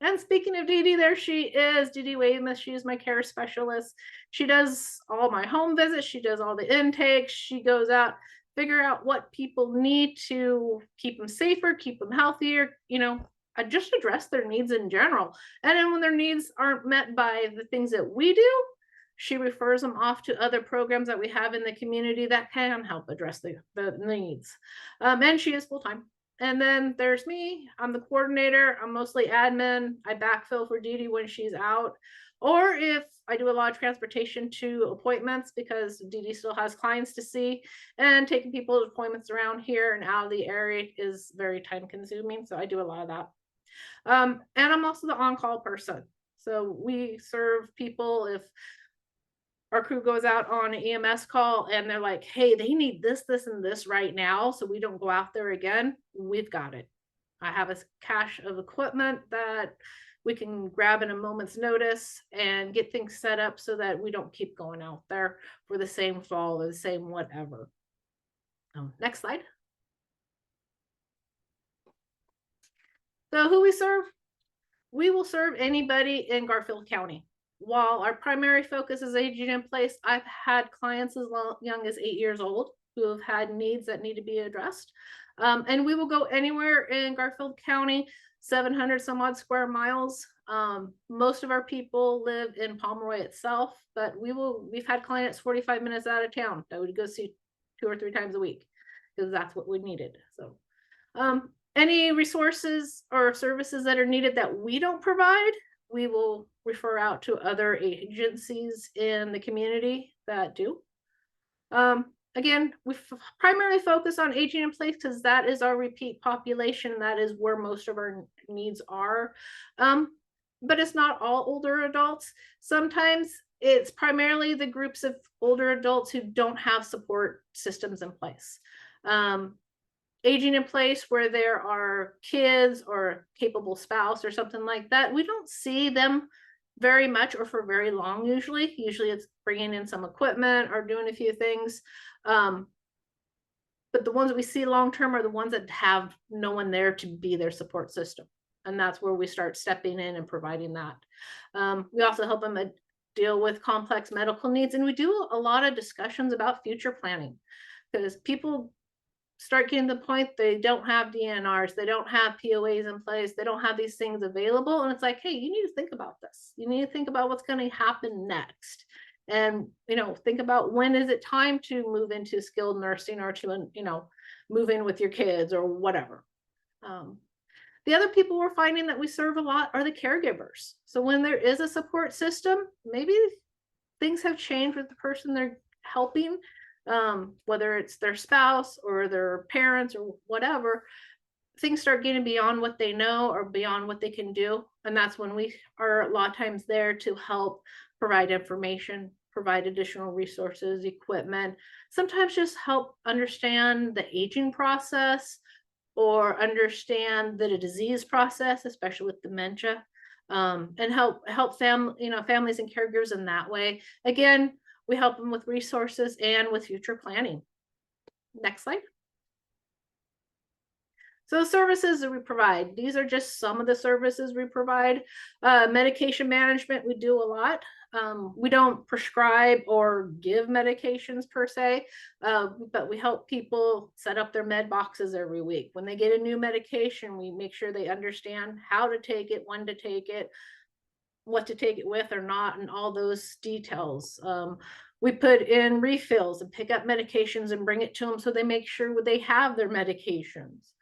And speaking of Dee Dee, there she is, Dee Dee Weymouth. She is my care specialist. She does all my home visits. She does all the intakes. She goes out, figure out what people need to keep them safer, keep them healthier, just address their needs in general. And then when their needs aren't met by the things that we do, she refers them off to other programs that we have in the community that can help address the needs. And she is full-time. And then there's me. I'm the coordinator. I'm mostly admin. I backfill for Dee Dee when she's out. Or if I do a lot of transportation to appointments, because Dee Dee still has clients to see, and taking people to appointments around here and out of the area is very time consuming. So I do a lot of that. And I'm also the on-call person. So we serve people if our crew goes out on an EMS call and they're like, hey, they need this, this, and this right now, so we don't go out there again. We've got it. I have a cache of equipment that we can grab in a moment's notice and get things set up so that we don't keep going out there for the same fall or the same whatever. Next slide. So who we serve? We will serve anybody in Garfield County. While our primary focus is aging in place, I've had clients as young as 8 years old who have had needs that need to be addressed. And we will go anywhere in Garfield County, 700 some odd square miles. Most of our people live in Pomeroy itself, but we've had clients 45 minutes out of town that would go see 2 or 3 times a week because that's what we needed. So any resources or services that are needed that we don't provide, we will refer out to other agencies in the community that do. Again, we primarily focus on aging in place because that is our repeat population. That is where most of our needs are. But it's not all older adults. Sometimes it's primarily the groups of older adults who don't have support systems in place. Aging in place where there are kids or a capable spouse or something like that, we don't see them very much or for very long usually. Usually it's bringing in some equipment or doing a few things. But the ones that we see long-term are the ones that have no one there to be their support system. And that's where we start stepping in and providing that. We also help them deal with complex medical needs. And we do a lot of discussions about future planning because people start getting to the point they don't have DNRs, they don't have POAs in place, they don't have these things available. And it's like, hey, you need to think about this. You need to think about what's going to happen next. And, think about when is it time to move into skilled nursing or to, move in with your kids or whatever. The other people we're finding that we serve a lot are the caregivers. So when there is a support system, maybe things have changed with the person they're helping. whether it's their spouse or their parents or whatever, things start getting beyond what they know or beyond what they can do. And that's when we are a lot of times there to help provide information, provide additional resources, equipment, sometimes just help understand the aging process or understand the disease process, especially with dementia, and help families and caregivers in that way. Again, we help them with resources and with future planning. Next slide. So the services that we provide, these are just some of the services we provide. Medication management, we do a lot. We don't prescribe or give medications per se, but we help people set up their med boxes every week. When they get a new medication, we make sure they understand how to take it, when to take it, what to take it with or not, and all those details. We put in refills and pick up medications and bring it to them so they make sure they have their medications.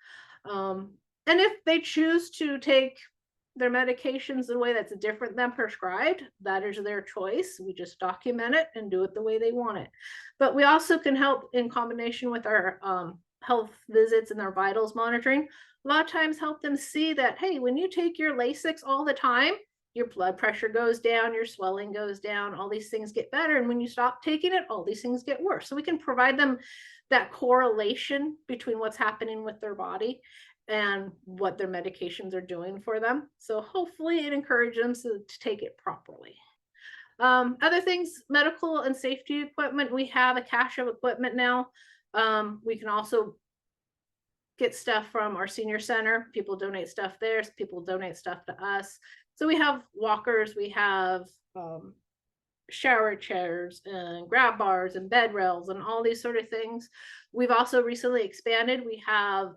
And if they choose to take their medications in a way that's different than prescribed, that is their choice. We just document it and do it the way they want it. But we also can help in combination with our health visits and our vitals monitoring. A lot of times help them see that, hey, when you take your Lasix all the time, your blood pressure goes down, your swelling goes down, all these things get better. And when you stop taking it, all these things get worse. So we can provide them that correlation between what's happening with their body and what their medications are doing for them. So hopefully it encourages them to take it properly. Other things, medical and safety equipment. We have a cache of equipment now. We can also get stuff from our senior center. People donate stuff there. People donate stuff to us. So we have walkers, we have shower chairs and grab bars and bed rails and all these sort of things. We've also recently expanded. We have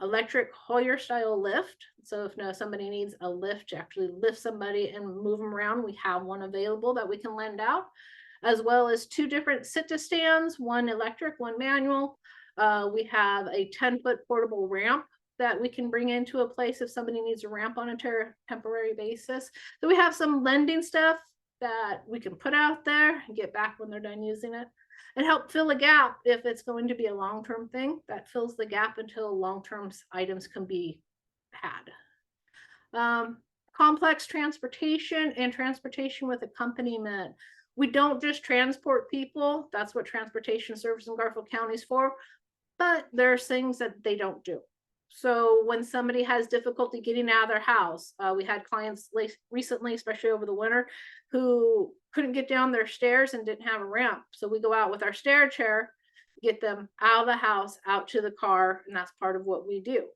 electric Hoyer style lift. So if somebody needs a lift to actually lift somebody and move them around, we have one available that we can lend out, as well as 2 different sit-to stands, one electric, one manual. We have a 10-foot portable ramp that we can bring into a place if somebody needs a ramp on a temporary basis. So we have some lending stuff that we can put out there and get back when they're done using it, and help fill a gap if it's going to be a long-term thing. That fills the gap until long-term items can be had. Complex transportation and transportation with accompaniment. We don't just transport people. That's what transportation service in Garfield County is for, but there's things that they don't do. So when somebody has difficulty getting out of their house, we had clients recently, especially over the winter, who couldn't get down their stairs and didn't have a ramp. So we go out with our stair chair, get them out of the house, out to the car, and that's part of what we do.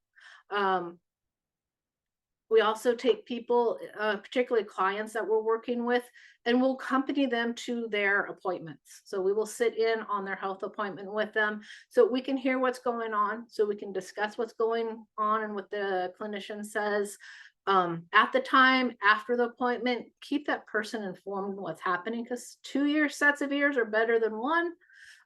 We also take people, particularly clients that we're working with, and we'll accompany them to their appointments. So we will sit in on their health appointment with them so we can hear what's going on, so we can discuss what's going on and what the clinician says. At the time, after the appointment, keep that person informed of what's happening, because 2 sets of ears are better than one.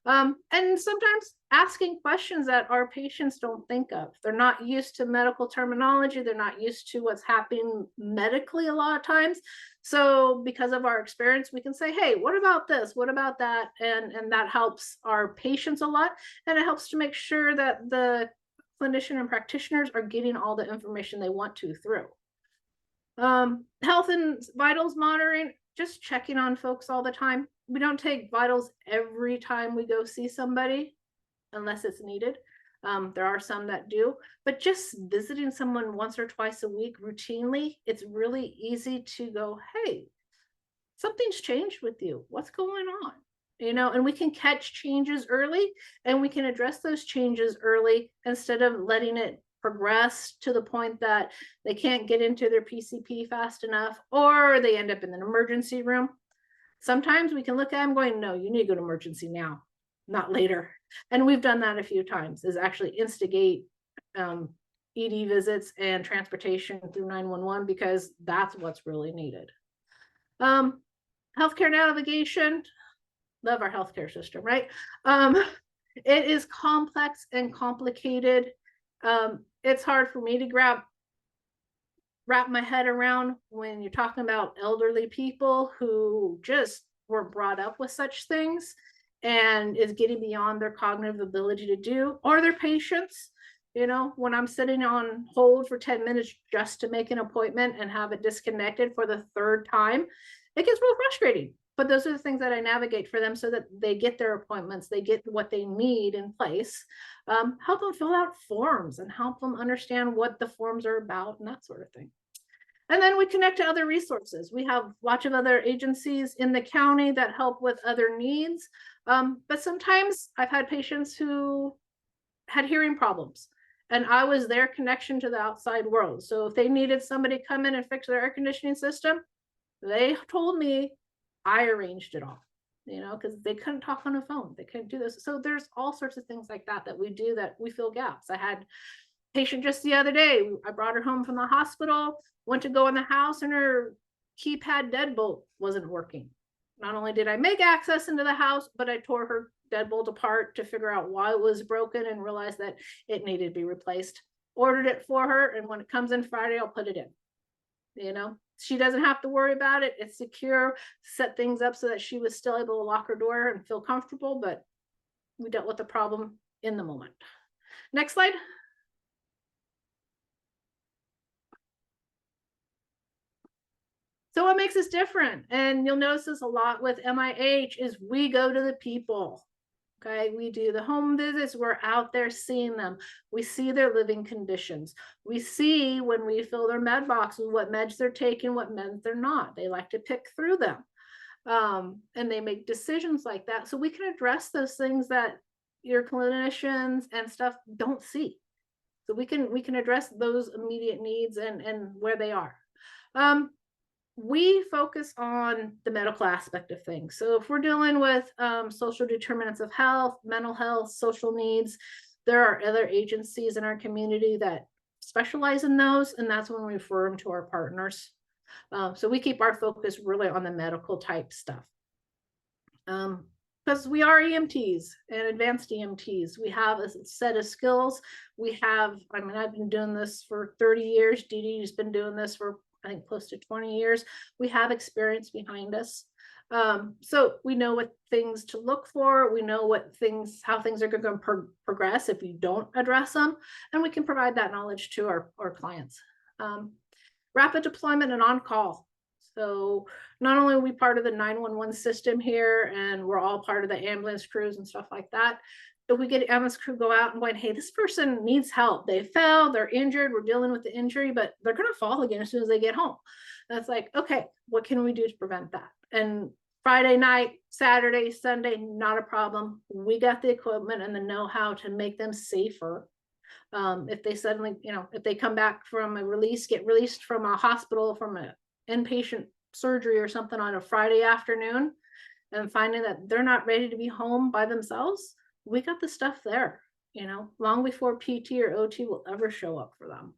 And sometimes asking questions that our patients don't think of. They're not used to medical terminology. They're not used to what's happening medically a lot of times. So because of our experience, we can say, hey, what about this? What about that? And that helps our patients a lot. And it helps to make sure that the clinician and practitioners are getting all the information they want to through. Health and vitals monitoring, just checking on folks all the time. We don't take vitals every time we go see somebody unless it's needed. There are some that do, but just visiting someone once or twice a week routinely, it's really easy to go, hey, something's changed with you. What's going on? And we can catch changes early, and we can address those changes early instead of letting it progress to the point that they can't get into their PCP fast enough, or they end up in an emergency room. Sometimes we can look at them going, no, you need to go to emergency now, not later. And we've done that a few times, is actually instigate ED visits and transportation through 911, because that's what's really needed. Healthcare navigation, love our healthcare system, right? It is complex and complicated. It's hard for me to wrap my head around when you're talking about elderly people who just were brought up with such things. and is getting beyond their cognitive ability to do, or their patience. You know, when I'm sitting on hold for 10 minutes just to make an appointment and have it disconnected for the third time, it gets real frustrating. But those are the things that I navigate for them so that they get their appointments, they get what they need in place. Help them fill out forms and help them understand what the forms are about and that sort of thing. And then we connect to other resources. We have lots of other agencies in the county that help with other needs. But sometimes I've had patients who had hearing problems, and I was their connection to the outside world. So if they needed somebody to come in and fix their air conditioning system, they told me, I arranged it all, you know, because they couldn't talk on the phone. They couldn't do this. So there's all sorts of things like that that we do that we fill gaps. I had a patient just the other day. I brought her home from the hospital, went to go in the house, and her keypad deadbolt wasn't working. Not only did I make access into the house, but I tore her deadbolt apart to figure out why it was broken and realized that it needed to be replaced. Ordered it for her, and when it comes in Friday, I'll put it in. You know, she doesn't have to worry about it. It's secure, set things up so that she was still able to lock her door and feel comfortable, but we dealt with the problem in the moment. Next slide. So what makes us different? And you'll notice this a lot with MIH is we go to the people. Okay, we do the home visits, we're out there seeing them. We see their living conditions. We see when we fill their med boxes, what meds they're taking, what meds they're not. They like to pick through them. And they make decisions like that. So we can address those things that your clinicians and stuff don't see. So we can address those immediate needs and where they are. We focus on the medical aspect of things. So if we're dealing with social determinants of health, mental health, social needs, there are other agencies in our community that specialize in those, and that's when we refer them to our partners. So we keep our focus really on the medical type stuff. Because we are EMTs and advanced EMTs. We have a set of skills. We have, I mean, I've been doing this for 30 years. Dee Dee's been doing this for, I think, close to 20 years. We have experience behind us. So we know what things to look for. We know how things are going to progress if you don't address them. And we can provide that knowledge to our clients. Rapid deployment and on-call. So not only are we part of the 911 system here, and we're all part of the ambulance crews and stuff like that, if we get an ambulance crew go out and going, hey, this person needs help. They fell, they're injured, we're dealing with the injury, but they're going to fall again as soon as they get home. That's like, okay, what can we do to prevent that? And Friday night, Saturday, Sunday, not a problem. We got the equipment and the know-how to make them safer. If they suddenly, you know, if they come back from get released from a hospital, from an inpatient surgery or something on a Friday afternoon, and finding that they're not ready to be home by themselves, we got the stuff there, you know, long before PT or OT will ever show up for them.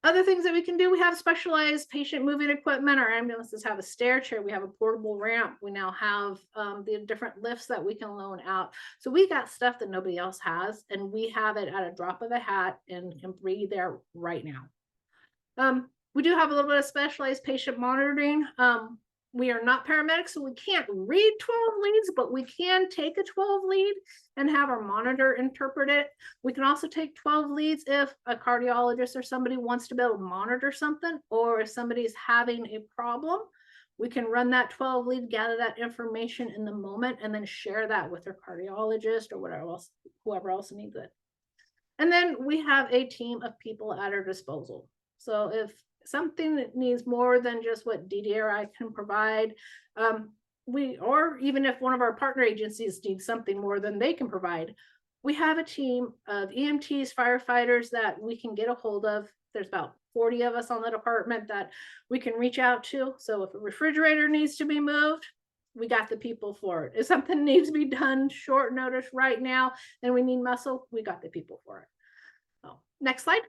Other things that we can do, we have specialized patient moving equipment. Our ambulances have a stair chair. We have a portable ramp. We now have the different lifts that we can loan out. So we got stuff that nobody else has, and we have it at a drop of a hat and can be there right now. We do have a little bit of specialized patient monitoring. We are not paramedics, so we can't read 12 leads, but we can take a 12 lead and have our monitor interpret it. We can also take 12 leads if a cardiologist or somebody wants to be able to monitor something, or if somebody's having a problem, we can run that 12 lead, gather that information in the moment, and then share that with their cardiologist or whoever else needs it. And then we have a team of people at our disposal. So if something that needs more than just what DDRI can provide, or even if one of our partner agencies needs something more than they can provide, we have a team of EMTs, firefighters that we can get a hold of. There's about 40 of us on the department that we can reach out to. So if a refrigerator needs to be moved, we got the people for it. If something needs to be done short notice right now and we need muscle, we got the people for it. Oh, next slide.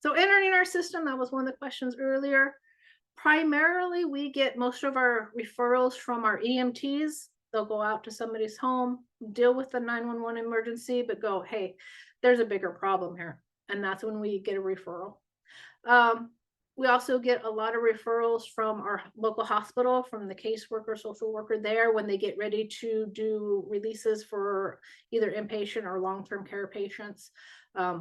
So entering our system, that was one of the questions earlier. Primarily, we get most of our referrals from our EMTs. They'll go out to somebody's home, deal with the 911 emergency, but go, hey, there's a bigger problem here. And that's when we get a referral. We also get a lot of referrals from our local hospital, from the caseworker, social worker there when they get ready to do releases for either inpatient or long-term care patients.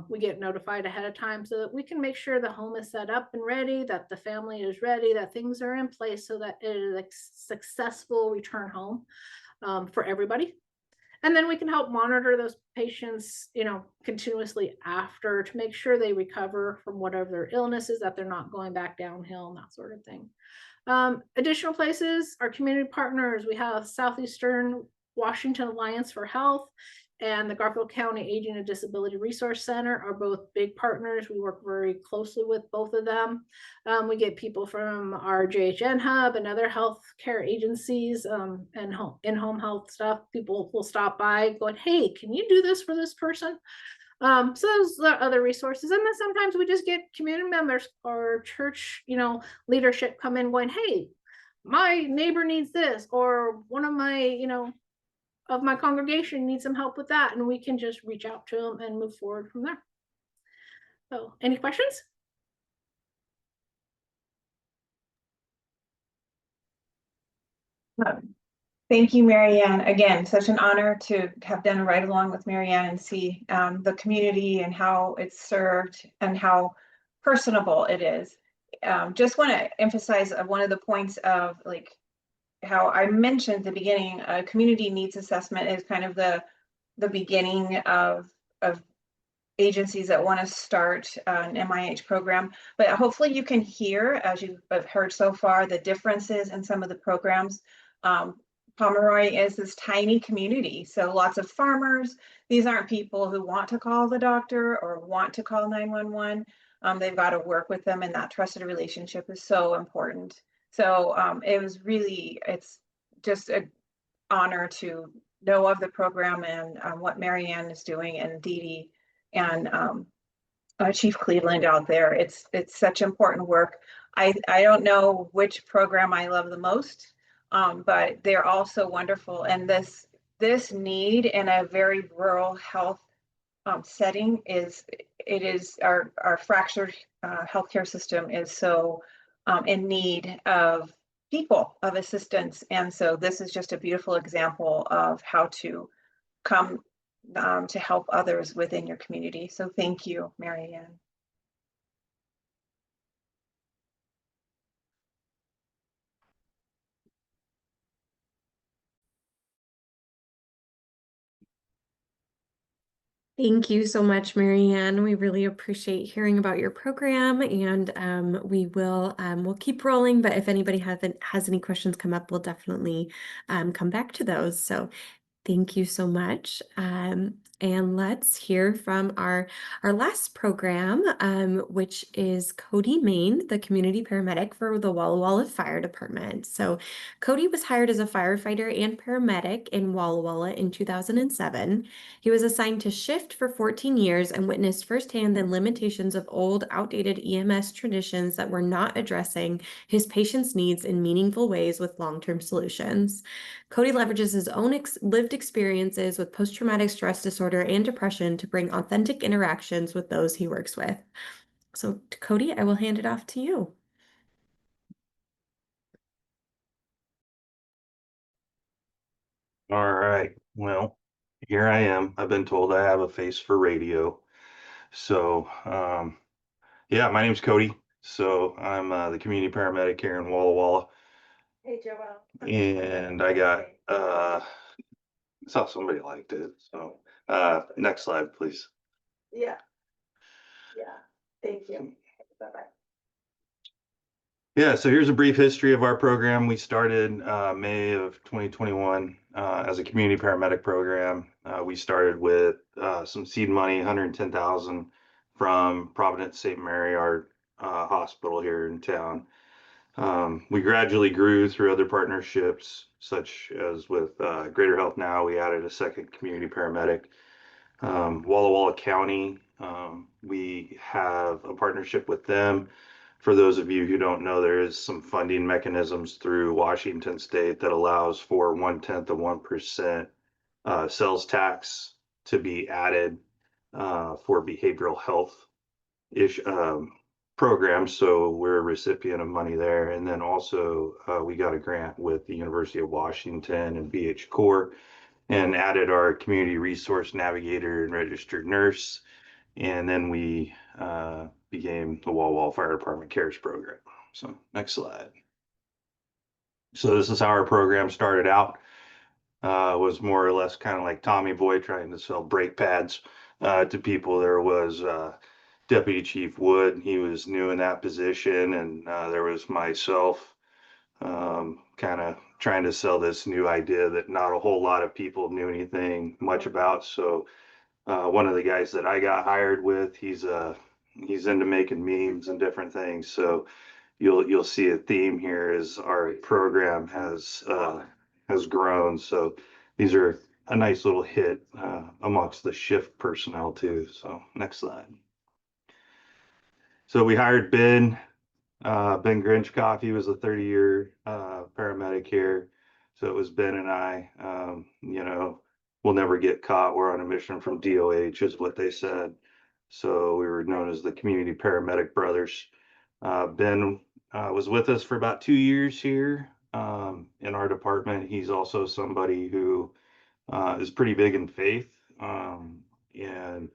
We get notified ahead of time so that we can make sure the home is set up and ready, that the family is ready, that things are in place so that it is a successful return home for everybody. And then we can help monitor those patients, continuously after to make sure they recover from whatever their illness is, that they're not going back downhill and that sort of thing. Additional places, our community partners, we have Southeastern Washington Alliance for Health and the Garfield County Aging and Disability Resource Center are both big partners. We work very closely with both of them. We get people from our GHN hub and other healthcare agencies and in-home health stuff. People will stop by going, hey, can you do this for this person? So those are other resources. And then sometimes we just get community members or church, leadership come in going, hey, my neighbor needs this, or one of my, of my congregation needs some help with that. And we can just reach out to them and move forward from there. So any questions? Thank you, Marianne. Again, such an honor to have done a ride along with Marianne and see the community and how it's served and how personable it is. Just want to emphasize one of the points of how I mentioned at the beginning, a community needs assessment is kind of the beginning of agencies that want to start an MIH program. But hopefully you can hear, as you've heard so far, the differences in some of the programs. Pomeroy is this tiny community, so lots of farmers. These aren't people who want to call the doctor or want to call 911. They've got to work with them, and that trusted relationship is so important. So it's just an honor to know of the program and what Marianne is doing, and Dee Dee and Chief Cleveland out there. It's such important work. I don't know which program I love the most, but they're all so wonderful. And this need in a very rural health setting is our fractured healthcare system is so in need of people, of assistance. And so this is just a beautiful example of how to come to help others within your community. So thank you, Marianne. Thank you so much, Marianne. We really appreciate hearing about your program, and we'll keep rolling. But if anybody has any questions come up, we'll definitely come back to those. So thank you so much. And let's hear from our last program, which is Cody Main, the community paramedic for the Walla Walla Fire Department. So Cody was hired as a firefighter and paramedic in Walla Walla in 2007. He was assigned to shift for 14 years and witnessed firsthand the limitations of old, outdated EMS traditions that were not addressing his patients' needs in meaningful ways with long-term solutions. Cody leverages his own lived experiences with post-traumatic stress disorder and depression to bring authentic interactions with those he works with. So, Cody, I will hand it off to you. All right. Well, here I am. I've been told I have a face for radio. So, yeah, my name's Cody. So I'm the community paramedic here in Walla Walla. Hey, Joelle. And I got, saw somebody liked it. So, next slide, please. Yeah. Thank you. Bye-bye. Yeah, so here's a brief history of our program. We started May of 2021 as a community paramedic program. We started with some seed money, 110,000 from Providence St. Mary, our hospital here in town. We gradually grew through other partnerships, such as with Greater Health Now. We added a second community paramedic. Walla Walla County, we have a partnership with them. For those of you who don't know, there is some funding mechanisms through Washington State that allows for 1/10 of 1% sales tax to be added for behavioral health program, so we're a recipient of money there. And then also we got a grant with the University of Washington and BH Core, and added our community resource navigator and registered nurse. And then we became the Wall Fire Department CARES program. So next slide. So this is how our program started out. Was more or less kind of like Tommy Boy trying to sell brake pads to people. There was Deputy Chief Wood. He was new in that position, and there was myself kind of trying to sell this new idea that not a whole lot of people knew anything much about. So one of the guys that I got hired with, he's into making memes and different things. So you'll see a theme here as our program has grown. So these are a nice little hit amongst the shift personnel too. So next slide. So we hired Ben Grinchkoff. He was a 30-year paramedic here. So it was Ben and I. We'll never get caught. We're on a mission from DOH, is what they said. So we were known as the Community Paramedic Brothers. Ben was with us for about 2 years here in our department. He's also somebody who is pretty big in faith. And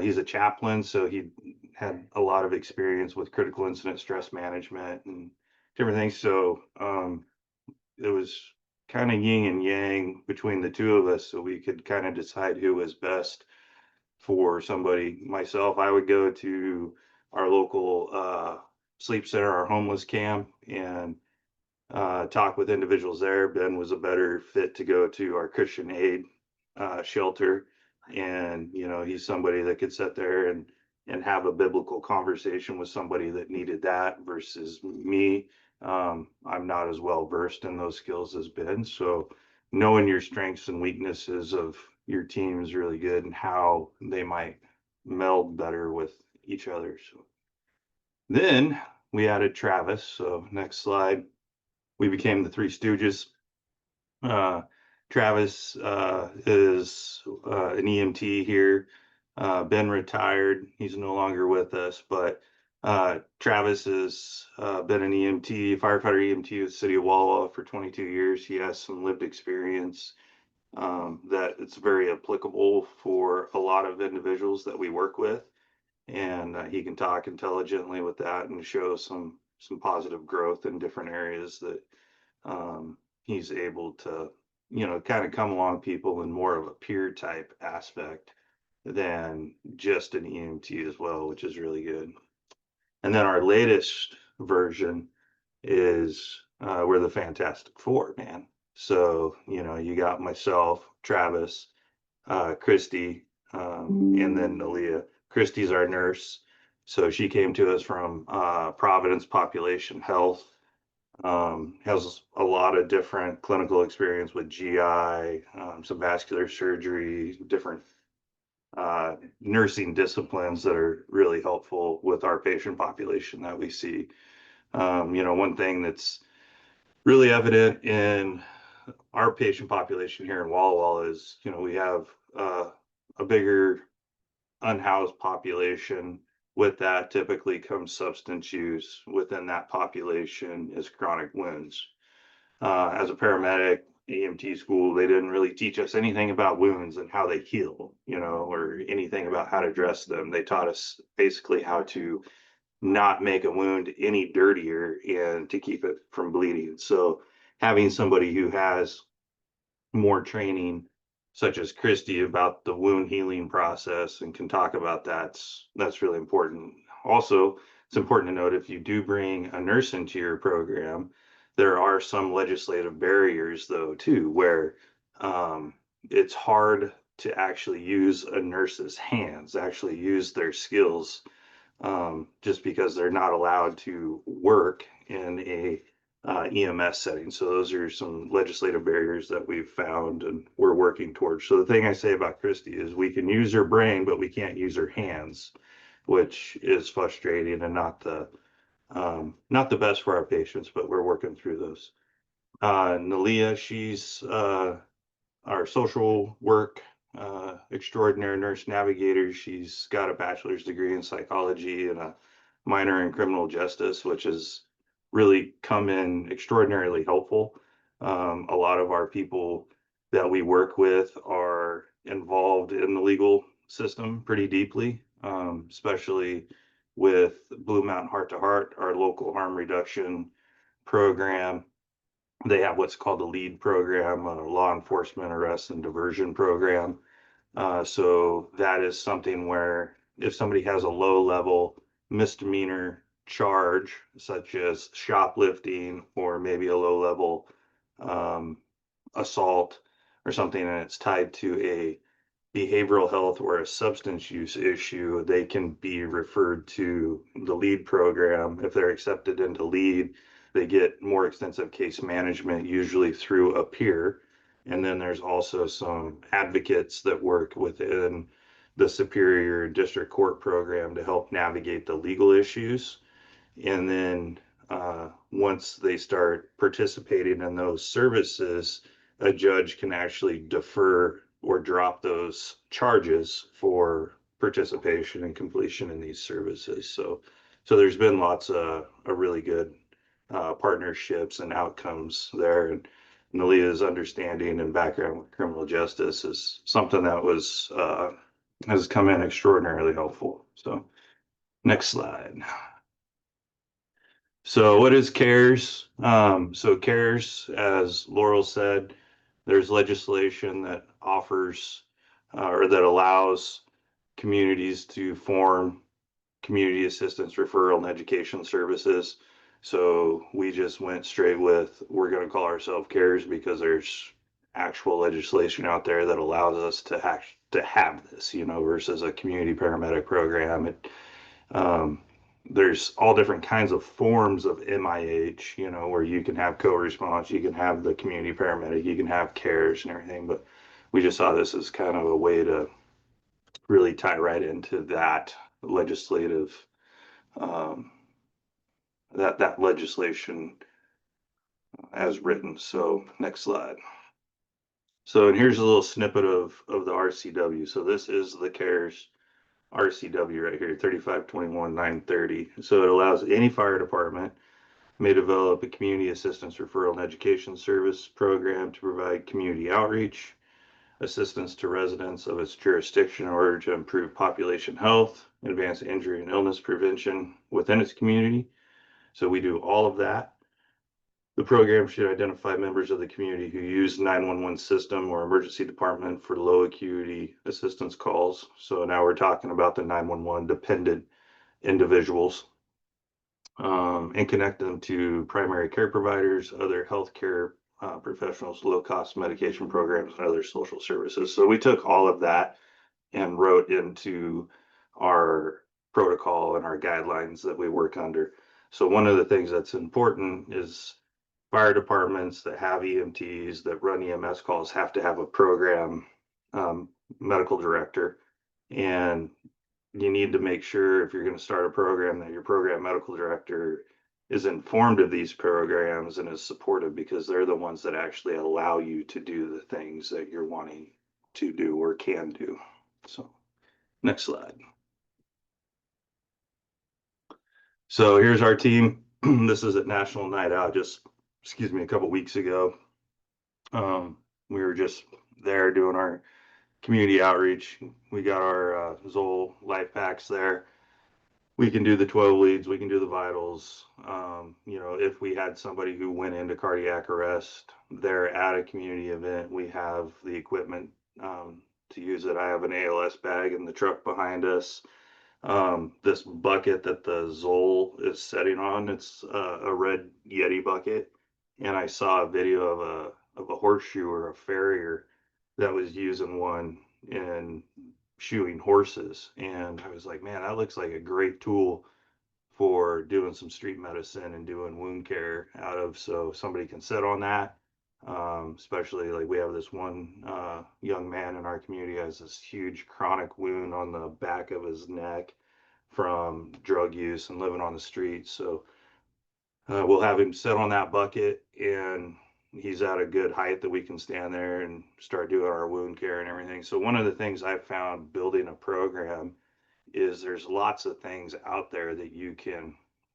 he's a chaplain, so he had a lot of experience with critical incident stress management and different things. So it was kind of yin and yang between the two of us, so we could kind of decide who was best for somebody. Myself, I would go to our local sleep center, our homeless camp, and talk with individuals there. Ben was a better fit to go to our Christian Aid shelter, and he's somebody that could sit there and have a biblical conversation with somebody that needed that versus me. I'm not as well versed in those skills as Ben, so knowing your strengths and weaknesses of your team is really good, and how they might meld better with each other. So then we added Travis. So next slide. We became the Three Stooges. Travis is an EMT here. Ben retired. He's no longer with us, but Travis has been an EMT, firefighter EMT with the city of Walla Walla for 22 years. He has some lived experience that it's very applicable for a lot of individuals that we work with. And he can talk intelligently with that and show some positive growth in different areas that he's able to, kind of come along people in more of a peer type aspect than just an EMT as well, which is really good. And then our latest version is we're the Fantastic Four, man. So, you got myself, Travis, Christy, and then Aaliyah. Christy's our nurse. So she came to us from Providence Population Health. Has a lot of different clinical experience with GI, some vascular surgery, different nursing disciplines that are really helpful with our patient population that we see. One thing that's really evident in our patient population here in Walla Walla is, we have a bigger unhoused population. With that typically comes substance use. Within that population is chronic wounds. As a paramedic, EMT school, they didn't really teach us anything about wounds and how they heal, or anything about how to dress them. They taught us basically how to not make a wound any dirtier and to keep it from bleeding. So having somebody who has more training, such as Christy, about the wound healing process and can talk about that's really important. Also, it's important to note, if you do bring a nurse into your program, there are some legislative barriers though too, where it's hard to actually use a nurse's hands, actually use their skills, just because they're not allowed to work in a EMS setting. So those are some legislative barriers that we've found and we're working towards. So the thing I say about Christy is we can use her brain, but we can't use her hands, which is frustrating and not the best for our patients, but we're working through those. Nalia, she's our social work extraordinary nurse navigator. She's got a bachelor's degree in psychology and a minor in criminal justice, which has really come in extraordinarily helpful. A lot of our people that we work with are involved in the legal system pretty deeply, especially with Blue Mountain Heart to Heart, our local harm reduction program. They have what's called the LEAD program, a law enforcement arrest and diversion program. So that is something where if somebody has a low level misdemeanor charge, such as shoplifting or maybe a low level um, assault or something, and it's tied to a behavioral health or a substance use issue, they can be referred to the LEAD program. If they're accepted into LEAD, they get more extensive case management, usually through a peer. And then there's also some advocates that work within the Superior District Court program to help navigate the legal issues. And then once they start participating in those services, a judge can actually defer or drop those charges for participation and completion in these services. So there's been lots of really good partnerships and outcomes there. And Nalia's understanding and background with criminal justice is something that was has come in extraordinarily helpful. So next slide. So what is CARES? So CARES, as Laurel said, there's legislation that offers or that allows communities to form community assistance referral and education services. So we just went straight with, we're going to call ourselves CARES because there's actual legislation out there that allows us to have this, you know, versus a community paramedic program. There's all different kinds of forms of MIH, you know, where you can have co-response, you can have the community paramedic, you can have CARES and everything, but we just saw this as kind of a way to really tie right into that legislative, um, that legislation as written. So next slide. So, and here's a little snippet of the RCW. So this is the CARES RCW right here, 3521-930. So it allows any fire department may develop a community assistance referral and education service program to provide community outreach, assistance to residents of its jurisdiction in order to improve population health, advance injury and illness prevention within its community. So we do all of that. The program should identify members of the community who use 911 system or emergency department for low acuity assistance calls. So now we're talking about the 911 dependent individuals, and connect them to primary care providers, other healthcare professionals, low cost medication programs, and other social services. So we took all of that and wrote into our protocol and our guidelines that we work under. So one of the things that's important is fire departments that have EMTs that run EMS calls have to have a program medical director. And you need to make sure if you're going to start a program that your program medical director is informed of these programs and is supportive, because they're the ones that actually allow you to do the things that you're wanting to do or can do. So next slide. So here's our team. This is at National Night Out, just, excuse me, a couple weeks ago. We were just there doing our community outreach. We got our Zoll life packs there. We can do the 12 leads, we can do the vitals. You know, if we had somebody who went into cardiac arrest, they're at a community event, we have the equipment to use it. I have an ALS bag in the truck behind us. This bucket that the Zoll is setting on, it's a red Yeti bucket. And I saw a video of a horseshoe or a farrier that was using one in shoeing horses. And I was like, man, that looks like a great tool for doing some street medicine and doing wound care out of, so somebody can sit on that. Especially like we have this one young man in our community has this huge chronic wound on the back of his neck from drug use and living on the street. So we'll have him sit on that bucket, and he's at a good height that we can stand there and start doing our wound care and everything. So one of the things I found building a program is there's lots of things out there that you can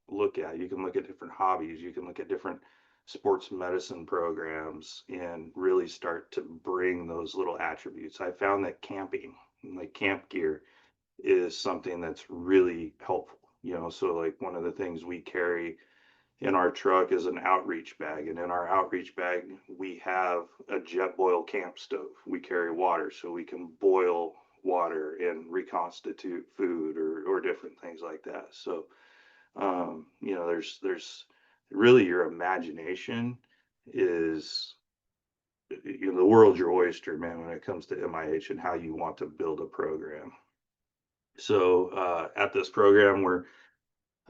look at. You can look at different hobbies, you can look at different sports medicine programs and really start to bring those little attributes. I found that camping, like camp gear, is something that's really helpful. So like one of the things we carry in our truck is an outreach bag, and in our outreach bag we have a jet boil camp stove. We carry water so we can boil water and reconstitute food or different things like that. So there's really, your imagination is, the world's your oyster, man, when it comes to MIH and how you want to build a program. So at this program,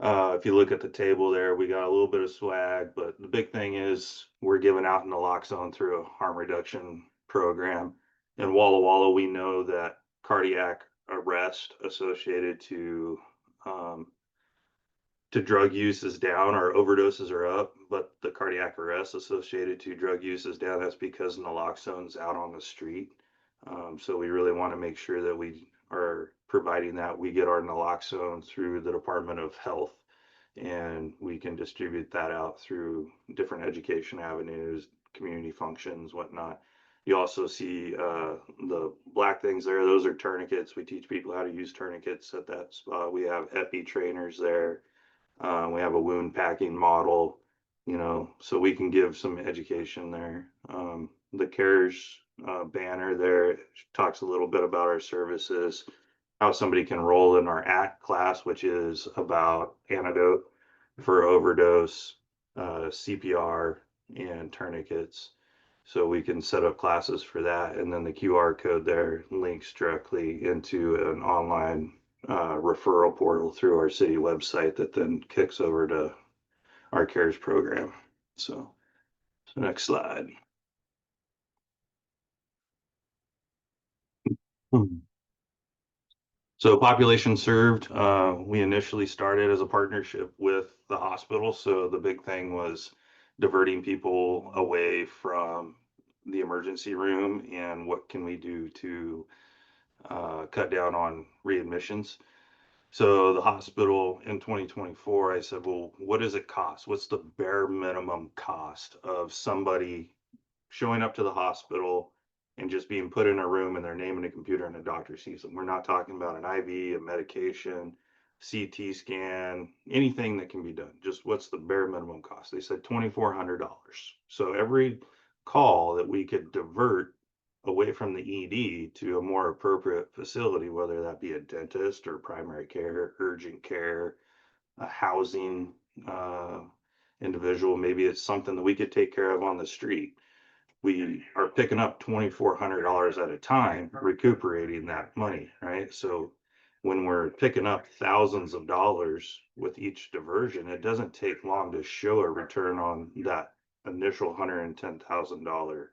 if you look at the table there, we got a little bit of swag, but the big thing is we're giving out naloxone through a harm reduction program. In Walla Walla, we know that cardiac arrest associated to drug use is down, or overdoses are up, but the cardiac arrest associated to drug use is down. That's because naloxone's out on the street. So we really want to make sure that we are providing that. We get our naloxone through the Department of Health, and we can distribute that out through different education avenues, community functions, whatnot. You also see the black things there. Those are tourniquets. We teach people how to use tourniquets at that spot. We have epi trainers there. We have a wound packing model, so we can give some education there. The CARES banner there talks a little bit about our services, how somebody can roll in our ACT class, which is about antidote for overdose, CPR, and tourniquets. So we can set up classes for that. And then the QR code there links directly into an online referral portal through our city website that then kicks over to our CARES program. So next slide. So population served, we initially started as a partnership with the hospital. So the big thing was diverting people away from the emergency room, and what can we do to cut down on readmissions. So the hospital in 2024, I said, well, what does it cost? What's the bare minimum cost of somebody showing up to the hospital and just being put in a room and their name and a computer and a doctor sees them? We're not talking about an IV, a medication, CT scan, anything that can be done. Just what's the bare minimum cost? They said $2,400. So every call that we could divert away from the ED to a more appropriate facility, whether that be a dentist or primary care, urgent care, a housing individual, maybe it's something that we could take care of on the street. We are picking up $2,400 at a time, recuperating that money, right? So when we're picking up thousands of dollars with each diversion, it doesn't take long to show a return on that initial $110,000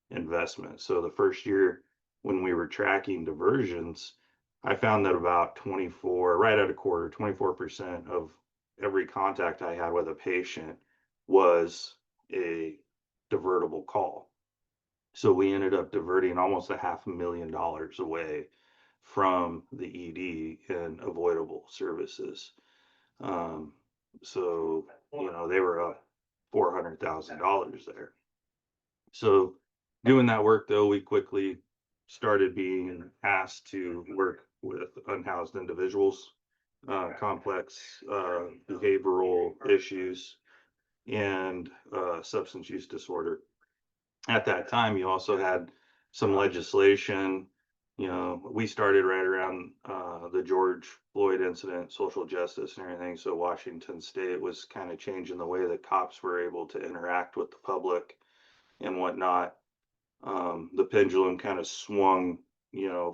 investment. So the first year when we were tracking diversions, I found that about 24, right at a quarter, 24% of every contact I had with a patient was a divertible call. So we ended up diverting almost $500,000 away from the ED in avoidable services. So, they were up $400,000 there. So doing that work, though, we quickly started being asked to work with unhoused individuals, complex behavioral issues, and substance use disorder. At that time, you also had some legislation. We started right around the George Floyd incident, social justice and everything. So Washington State was kind of changing the way that cops were able to interact with the public and whatnot. The pendulum kind of swung,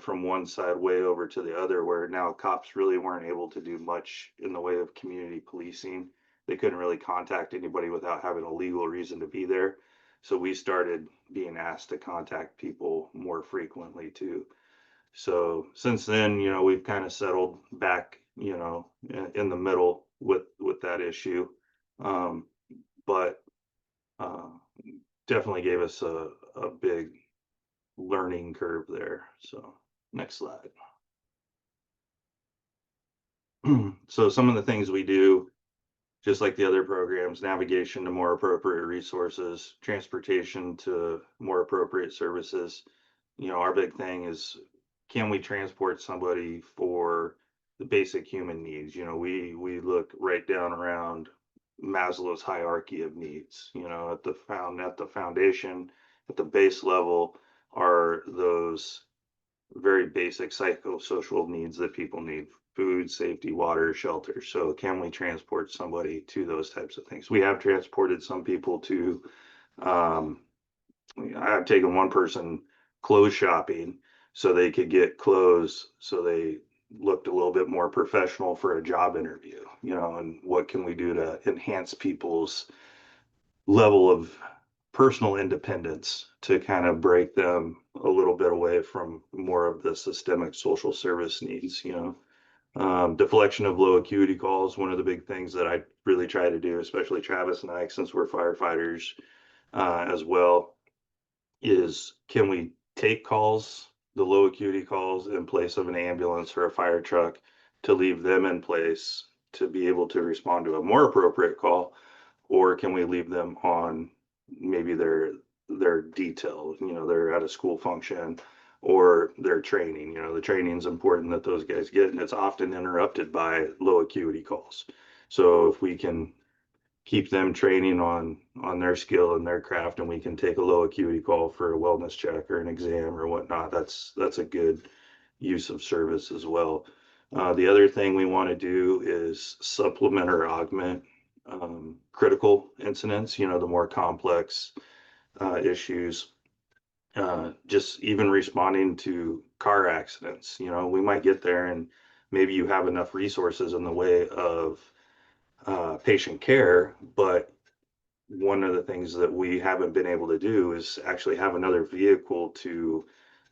from one side way over to the other, where now cops really weren't able to do much in the way of community policing. They couldn't really contact anybody without having a legal reason to be there. So we started being asked to contact people more frequently too. So since then, we've kind of settled back, in the middle with that issue. But definitely gave us a big learning curve there. So next slide. So some of the things we do, just like the other programs, navigation to more appropriate resources, transportation to more appropriate services. Our big thing is, can we transport somebody for the basic human needs? We look right down around Maslow's hierarchy of needs. At the foundation, at the base level, are those very basic psychosocial needs that people need: food, safety, water, shelter. So can we transport somebody to those types of things? We have transported some people to, um, I've taken one person clothes shopping so they could get clothes so they looked a little bit more professional for a job interview, and what can we do to enhance people's level of personal independence to kind of break them a little bit away from more of the systemic social service needs. Deflection of low acuity calls, one of the big things that I really try to do, especially Travis and I, since we're firefighters as well, is can we take calls, the low acuity calls, in place of an ambulance or a fire truck, to leave them in place to be able to respond to a more appropriate call? Or can we leave them on maybe their detail, they're at a school function, or their training? The training is important that those guys get, and it's often interrupted by low acuity calls. So if we can keep them training on their skill and their craft, and we can take a low acuity call for a wellness check or an exam or whatnot, that's a good use of service as well. The other thing we want to do is supplement or augment critical incidents, the more complex issues. Just even responding to car accidents. We might get there and maybe you have enough resources in the way of patient care, but one of the things that we haven't been able to do is actually have another vehicle to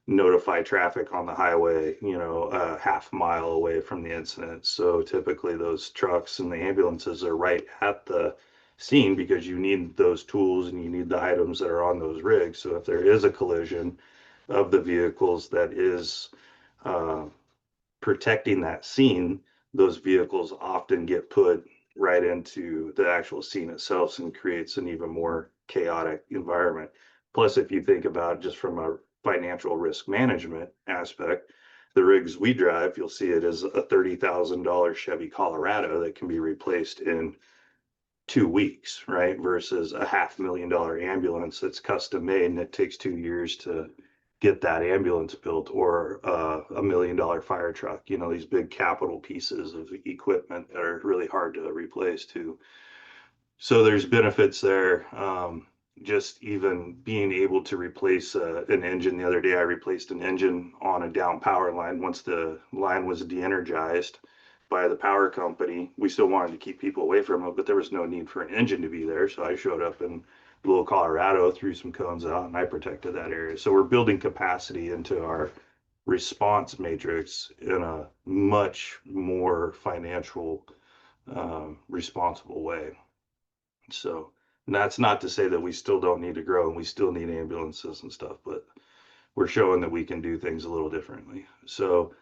notify traffic on the highway, a half mile away from the incident. So typically those trucks and the ambulances are right at the scene because you need those tools and you need the items that are on those rigs. So if there is a collision of the vehicles that is uh, protecting that scene, those vehicles often get put right into the actual scene itself and creates an even more chaotic environment. Plus, if you think about just from a financial risk management aspect, the rigs we drive, you'll see it as a $30,000 Chevy Colorado that can be replaced in 2 weeks, right? Versus a $500,000 ambulance that's custom made and it takes 2 years to get that ambulance built, or $1 million fire truck, these big capital pieces of equipment that are really hard to replace too. So there's benefits there. Just even being able to replace an engine. The other day I replaced an engine on a down power line. Once the line was de-energized by the power company, we still wanted to keep people away from it, but there was no need for an engine to be there. So I showed up in little Colorado, threw some cones out, and I protected that area. So we're building capacity into our response matrix in a much more financial, responsible way. So that's not to say that we still don't need to grow and we still need ambulances and stuff, but we're showing that we can do things a little differently. So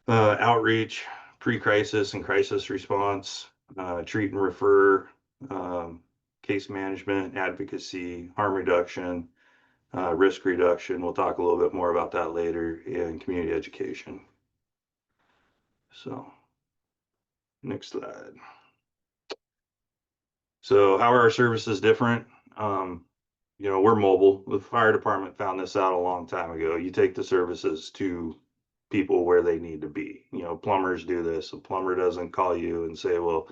outreach, pre-crisis and crisis response, treat and refer, case management, advocacy, harm reduction, risk reduction. We'll talk a little bit more about that later, in community education. So next slide. So how are our services different? We're mobile. The fire department found this out a long time ago. You take the services to people where they need to be. Plumbers do this. A plumber doesn't call you and say, well,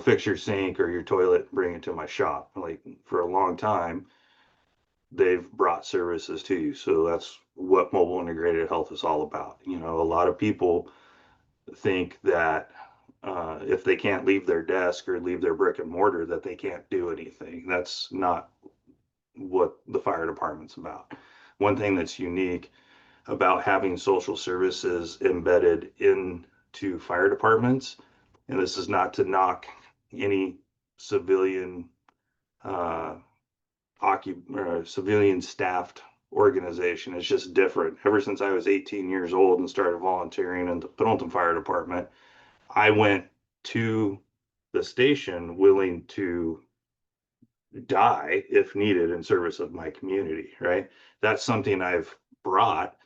fix your sink or your toilet, bring it to my shop. Like, for a long time, they've brought services to you. So that's what mobile integrated health is all about. A lot of people think that if they can't leave their desk or leave their brick and mortar, that they can't do anything. That's not what the fire department's about. One thing that's unique about having social services embedded into fire departments, and this is not to knock any civilian uh, civilian staffed organization, it's just different. Ever since I was 18 years old and started volunteering in the Pendleton Fire Department, I went to the station willing to die if needed in service of my community, right? That's something I've brought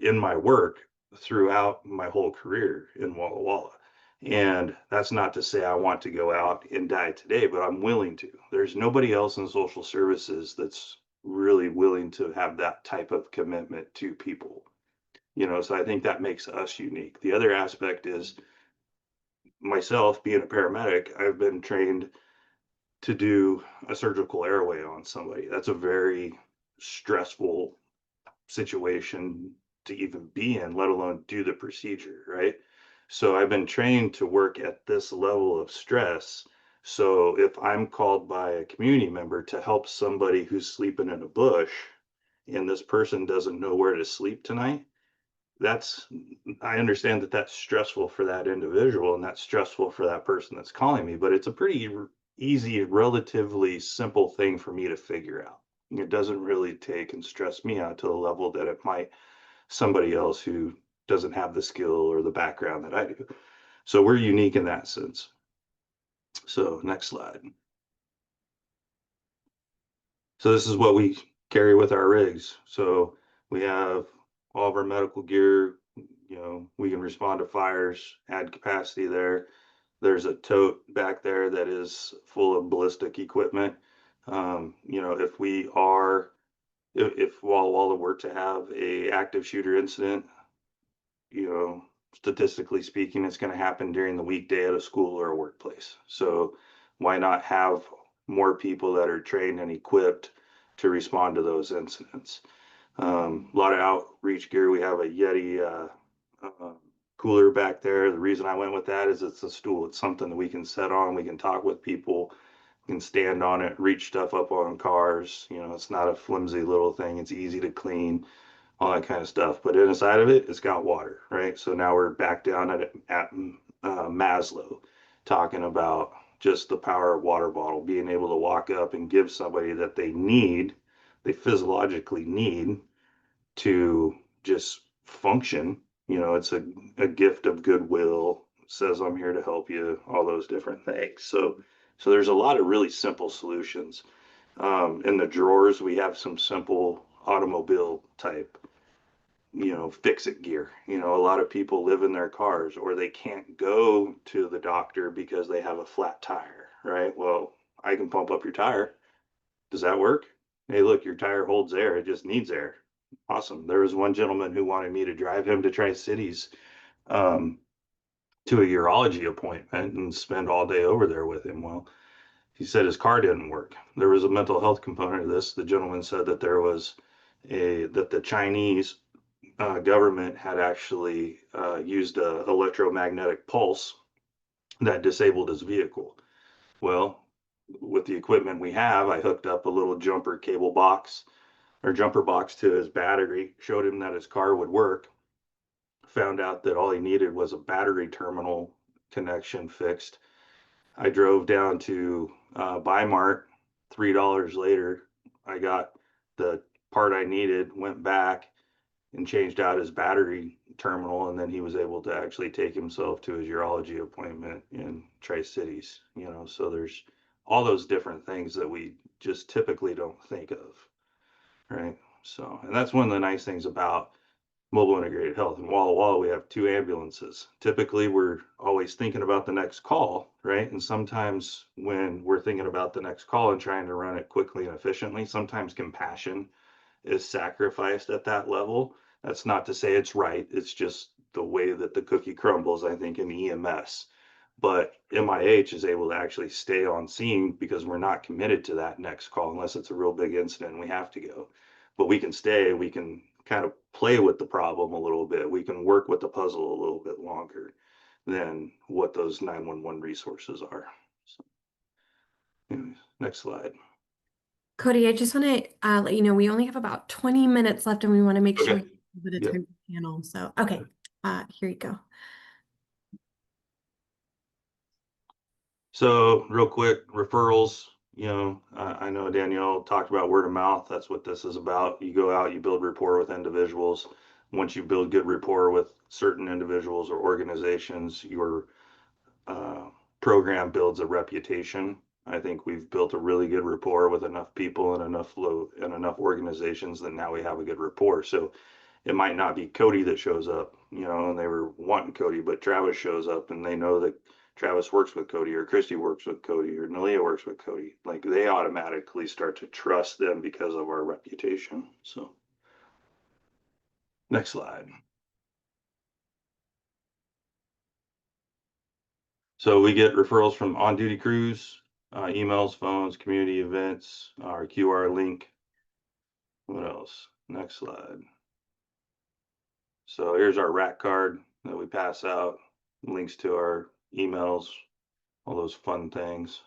in my work throughout my whole career in Walla Walla. And that's not to say I want to go out and die today, but I'm willing to. There's nobody else in social services that's really willing to have that type of commitment to people. So I think that makes us unique. The other aspect is myself being a paramedic, I've been trained to do a surgical airway on somebody. That's a very stressful situation to even be in, let alone do the procedure, right? So I've been trained to work at this level of stress. So if I'm called by a community member to help somebody who's sleeping in a bush and this person doesn't know where to sleep tonight, that's I understand that that's stressful for that individual and that's stressful for that person that's calling me, but it's a pretty easy, relatively simple thing for me to figure out. It doesn't really take and stress me out to the level that it might somebody else who doesn't have the skill or the background that I do. So we're unique in that sense. So next slide. So this is what we carry with our rigs. So we have all of our medical gear. We can respond to fires, add capacity there. There's a tote back there that is full of ballistic equipment. If we are, if Walla Walla were to have a active shooter incident, statistically speaking, it's going to happen during the weekday at a school or a workplace. So why not have more people that are trained and equipped to respond to those incidents? A lot of outreach gear. We have a Yeti cooler back there. The reason I went with that is it's a stool. It's something that we can sit on. We can talk with people. We can stand on it, reach stuff up on cars. It's not a flimsy little thing. It's easy to clean, all that kind of stuff. But inside of it, it's got water, right? So now we're back down at Maslow, talking about just the power of water bottle, being able to walk up and give somebody that they physiologically need to just function. It's a gift of goodwill. It says I'm here to help you, all those different things. So there's a lot of really simple solutions. In the drawers, we have some simple automobile type, fix it gear. A lot of people live in their cars or they can't go to the doctor because they have a flat tire, right? Well, I can pump up your tire. Does that work? Hey, look, your tire holds air. It just needs air. Awesome. There was one gentleman who wanted me to drive him to Tri-Cities to a urology appointment and spend all day over there with him. Well, he said his car didn't work. There was a mental health component of this. The gentleman said that that the Chinese government had actually used a electromagnetic pulse that disabled his vehicle. Well, with the equipment we have, I hooked up a little jumper box to his battery, showed him that his car would work, found out that all he needed was a battery terminal connection fixed. I drove down to Bimart. $3 later, I got the part I needed, went back and changed out his battery terminal, and then he was able to actually take himself to his urology appointment in Tri-Cities. So there's all those different things that we just typically don't think of, right? So, and that's one of the nice things about mobile integrated health. In Walla Walla, we have 2 ambulances. Typically, we're always thinking about the next call, right? And sometimes when we're thinking about the next call and trying to run it quickly and efficiently, sometimes compassion is sacrificed at that level. That's not to say it's right. It's just the way that the cookie crumbles, I think, in EMS. But MIH is able to actually stay on scene because we're not committed to that next call unless it's a real big incident and we have to go. But we can stay, we can kind of play with the problem a little bit. We can work with the puzzle a little bit longer than what those 911 resources are. So, anyways, next slide. Cody, I just want to let you know we only have about 20 minutes left and we want to make sure we have a bit of time for the panel. So, okay, here you go. So real quick, referrals, I know Danielle talked about word of mouth. That's what this is about. You go out, you build rapport with individuals. once you build good rapport with certain individuals or organizations, your program builds a reputation. I think we've built a really good rapport with enough people and enough organizations that now we have a good rapport. So it might not be Cody that shows up, and they were wanting Cody, but Travis shows up and they know that Travis works with Cody, or Christy works with Cody, or Nalia works with Cody. Like, they automatically start to trust them because of our reputation. So next slide. So we get referrals from on-duty crews, emails, phones, community events, our QR link. What else? Next slide. So here's our rack card that we pass out, links to our emails, all those fun things.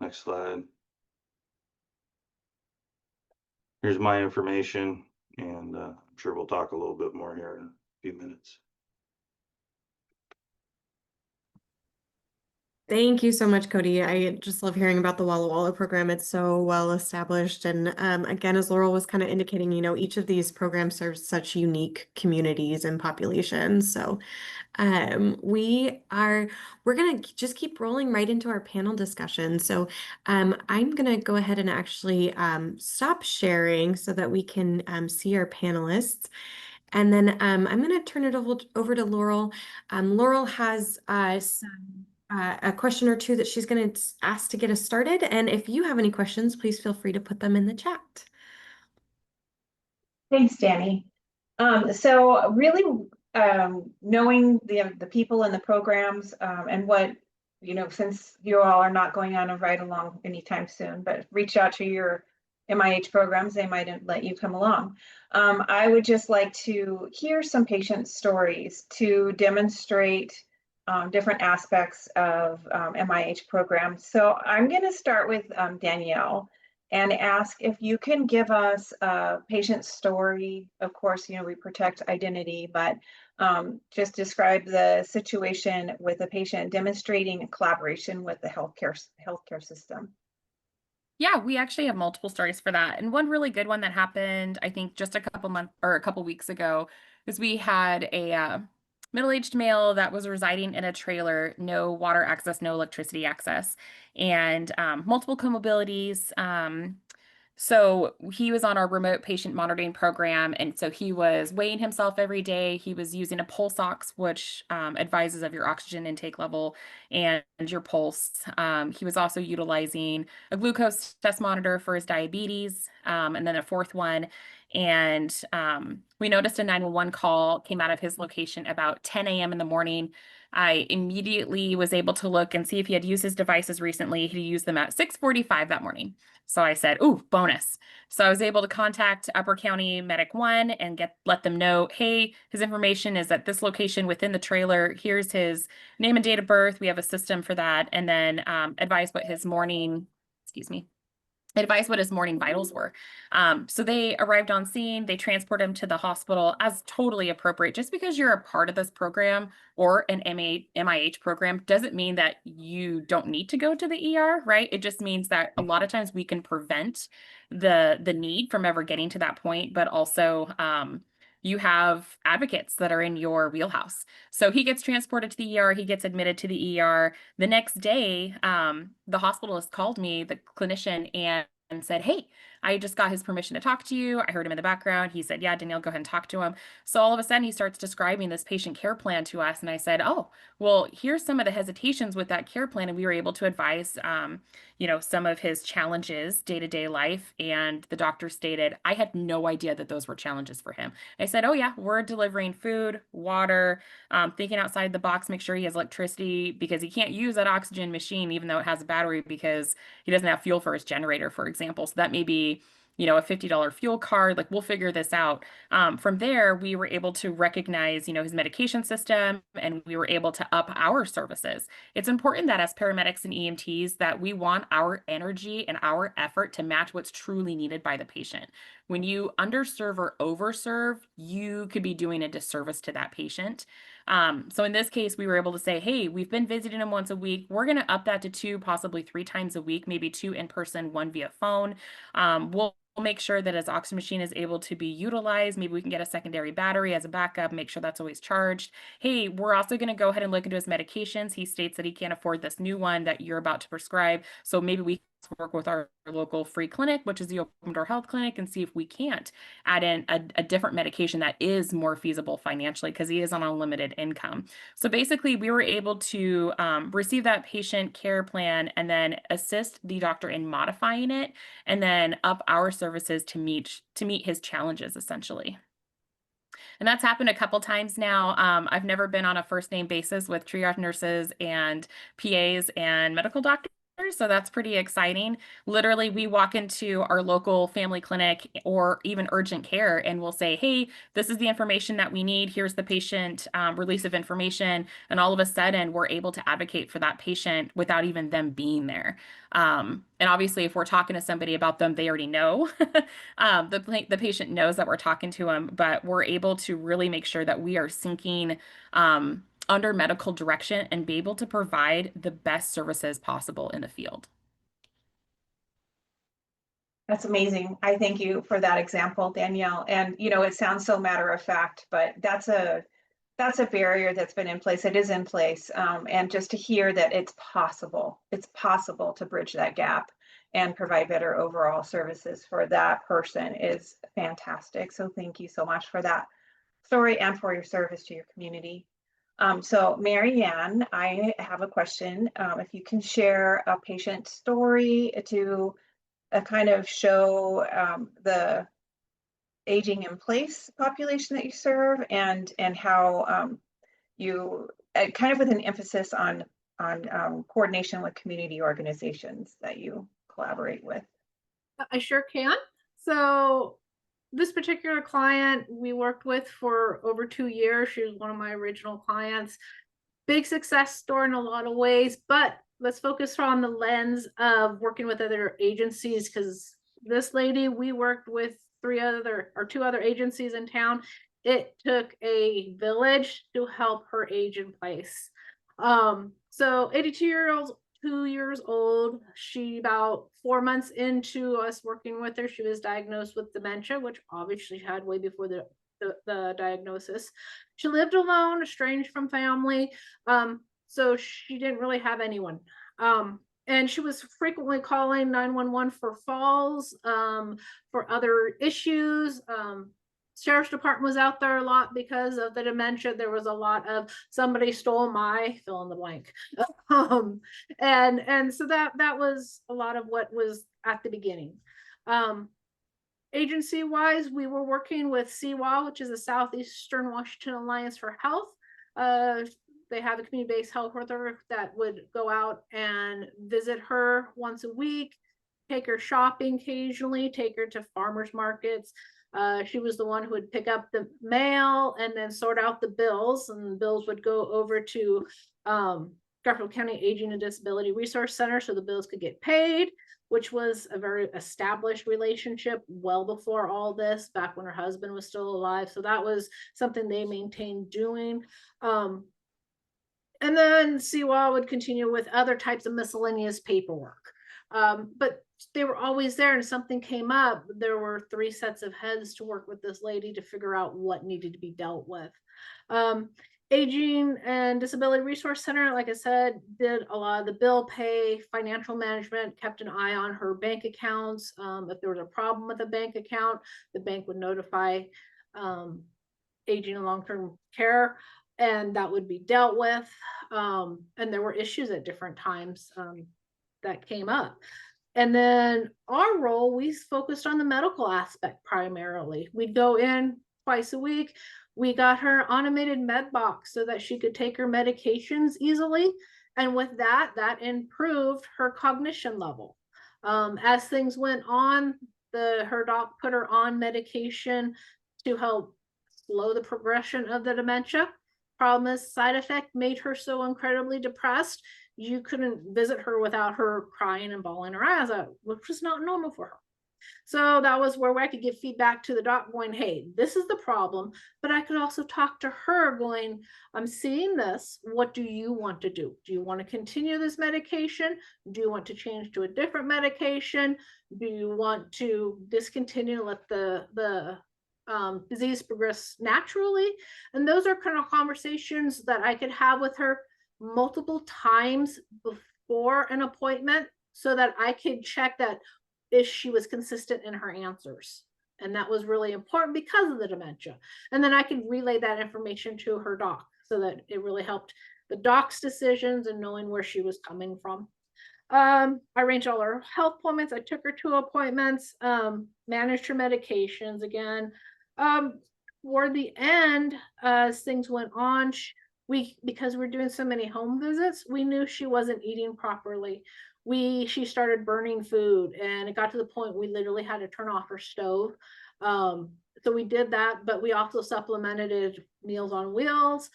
Next slide. Here's my information, and I'm sure we'll talk a little bit more here in a few minutes. Thank you so much, Cody. I just love hearing about the Walla Walla program. It's so well established. And again, as Laurel was kind of indicating, each of these programs serves such unique communities and populations. So we're gonna just keep rolling right into our panel discussion. So I'm gonna go ahead and actually stop sharing so that we can see our panelists. And then I'm going to turn it over to Laurel. Laurel has a question or two that she's going to ask to get us started. And if you have any questions, please feel free to put them in the chat. Thanks, Danny. So really, knowing the people and the programs, and what, since you all are not going on a ride along anytime soon, but reach out to your MIH programs, they might let you come along. I would just like to hear some patient stories to demonstrate different aspects of MIH programs. So I'm going to start with Danielle and ask if you can give us a patient story. Of course, we protect identity, but just describe the situation with a patient, demonstrating collaboration with the healthcare system. Yeah, we actually have multiple stories for that. And one really good one that happened, I think, just a couple weeks ago, is we had a middle-aged male that was residing in a trailer, no water access, no electricity access, and multiple comorbidities. So he was on our remote patient monitoring program, and so he was weighing himself every day. He was using a pulse ox, which advises of your oxygen intake level and your pulse. He was also utilizing a glucose test monitor for his diabetes, and then a fourth one. And we noticed a 911 call came out of his location about 10 a.m. in the morning. I immediately was able to look and see if he had used his devices recently. He used them at 6:45 that morning. So I said, ooh, bonus. So I was able to contact Upper County Medic 1 and let them know, hey, his information is at this location within the trailer. Here's his name and date of birth. We have a system for that. And then advise what his morning vitals were. So they arrived on scene, they transport him to the hospital as totally appropriate. Just because you're a part of this program or an MIH program doesn't mean that you don't need to go to the ER, right? It just means that a lot of times we can prevent the need from ever getting to that point, but also you have advocates that are in your wheelhouse. So he gets transported to the ER, he gets admitted to the ER. The next day, the hospitalist called me, the clinician, and said, hey, I just got his permission to talk to you. I heard him in the background. He said, yeah, Danielle, go ahead and talk to him. So all of a sudden he starts describing this patient care plan to us. And I said, oh, well, here's some of the hesitations with that care plan. And we were able to advise, some of his challenges, day-to-day life. And the doctor stated, I had no idea that those were challenges for him. I said, oh yeah, we're delivering food, water, thinking outside the box, make sure he has electricity, because he can't use that oxygen machine, even though it has a battery, because he doesn't have fuel for his generator, for example. So that may be, a $50 fuel card. Like, we'll figure this out. From there, we were able to recognize, his medication system, and we were able to up our services. It's important that as paramedics and EMTs that we want our energy and our effort to match what's truly needed by the patient. When you underserve or overserve, you could be doing a disservice to that patient. So in this case, we were able to say, hey, we've been visiting him once a week. We're going to up that to 2, possibly 3 times a week, maybe 2 in person, 1 via phone. We'll make sure that his oxygen machine is able to be utilized. Maybe we can get a secondary battery as a backup, make sure that's always charged. Hey, we're also going to go ahead and look into his medications. He states that he can't afford this new one that you're about to prescribe. So maybe we work with our local free clinic, which is the Open Door Health Clinic, and see if we can't add in a different medication that is more feasible financially, because he is on unlimited income. So basically, we were able to receive that patient care plan and then assist the doctor in modifying it, and then up our services to meet his challenges, essentially. And that's happened a couple times now. I've never been on a first name basis with triage nurses and PAs and medical doctors. So that's pretty exciting. Literally, we walk into our local family clinic or even urgent care and we'll say, hey, this is the information that we need. Here's the patient release of information. And all of a sudden, we're able to advocate for that patient without even them being there. And obviously, if we're talking to somebody about them, they already know. The patient knows that we're talking to them, but we're able to really make sure that we are syncing under medical direction and be able to provide the best services possible in the field. That's amazing. I thank you for that example, Danielle. And, you know, it sounds so matter of fact, but that's a barrier that's been in place. It is in place. And just to hear that it's possible to bridge that gap and provide better overall services for that person is fantastic. So thank you so much for that story and for your service to your community. So Mary Ann, I have a question. If you can share a patient story to kind of show the aging in place population that you serve, and how you kind of with an emphasis on coordination with community organizations that you collaborate with. I sure can. So this particular client we worked with for over 2 years. She was one of my original clients. Big success story in a lot of ways, but let's focus on the lens of working with other agencies, because this lady, we worked with 2 other agencies in town. It took a village to help her age in place. So 2 years old. She, about 4 months into us working with her, she was diagnosed with dementia, which obviously she had way before the diagnosis. She lived alone, estranged from family. So she didn't really have anyone. And she was frequently calling 911 for falls, for other issues. Sheriff's Department was out there a lot because of the dementia. There was a lot of somebody stole my fill in the blank. And so that was a lot of what was at the beginning. Agency wise, we were working with CWA, which is the Southeastern Washington Alliance for Health. They have a community-based health worker that would go out and visit her once a week, take her shopping occasionally, take her to farmers markets. She was the one who would pick up the mail and then sort out the bills, and the bills would go over to Garfield County Aging and Disability Resource Center so the bills could get paid, which was a very established relationship well before all this, back when her husband was still alive. So that was something they maintained doing. And then CWA would continue with other types of miscellaneous paperwork. But they were always there, and if something came up, there were 3 sets of heads to work with this lady to figure out what needed to be dealt with. Aging and Disability Resource Center, like I said, did a lot of the bill pay, financial management, kept an eye on her bank accounts. If there was a problem with a bank account, the bank would notify aging and long-term care, and that would be dealt with. And there were issues at different times that came up. And then our role, we focused on the medical aspect primarily. We'd go in twice a week. We got her automated med box so that she could take her medications easily. And with that, that improved her cognition level. As things went on, her doc put her on medication to help slow the progression of the dementia. Problem is, side effect made her so incredibly depressed, you couldn't visit her without her crying and bawling her eyes out, which was not normal for her. So that was where I could give feedback to the doc going, hey, this is the problem. But I could also talk to her going, I'm seeing this. What do you want to do? Do you want to continue this medication? Do you want to change to a different medication? Do you want to discontinue, let the disease progress naturally? And those are kind of conversations that I could have with her multiple times before an appointment, so that I could check that if she was consistent in her answers. And that was really important because of the dementia. And then I could relay that information to her doc, so that it really helped the doc's decisions and knowing where she was coming from. I arranged all her health appointments. I took her to appointments, managed her medications again. Toward the end, as things went on, because we're doing so many home visits, we knew she wasn't eating properly. She started burning food, and it got to the point we literally had to turn off her stove. So we did that, but we also supplemented Meals on Wheels.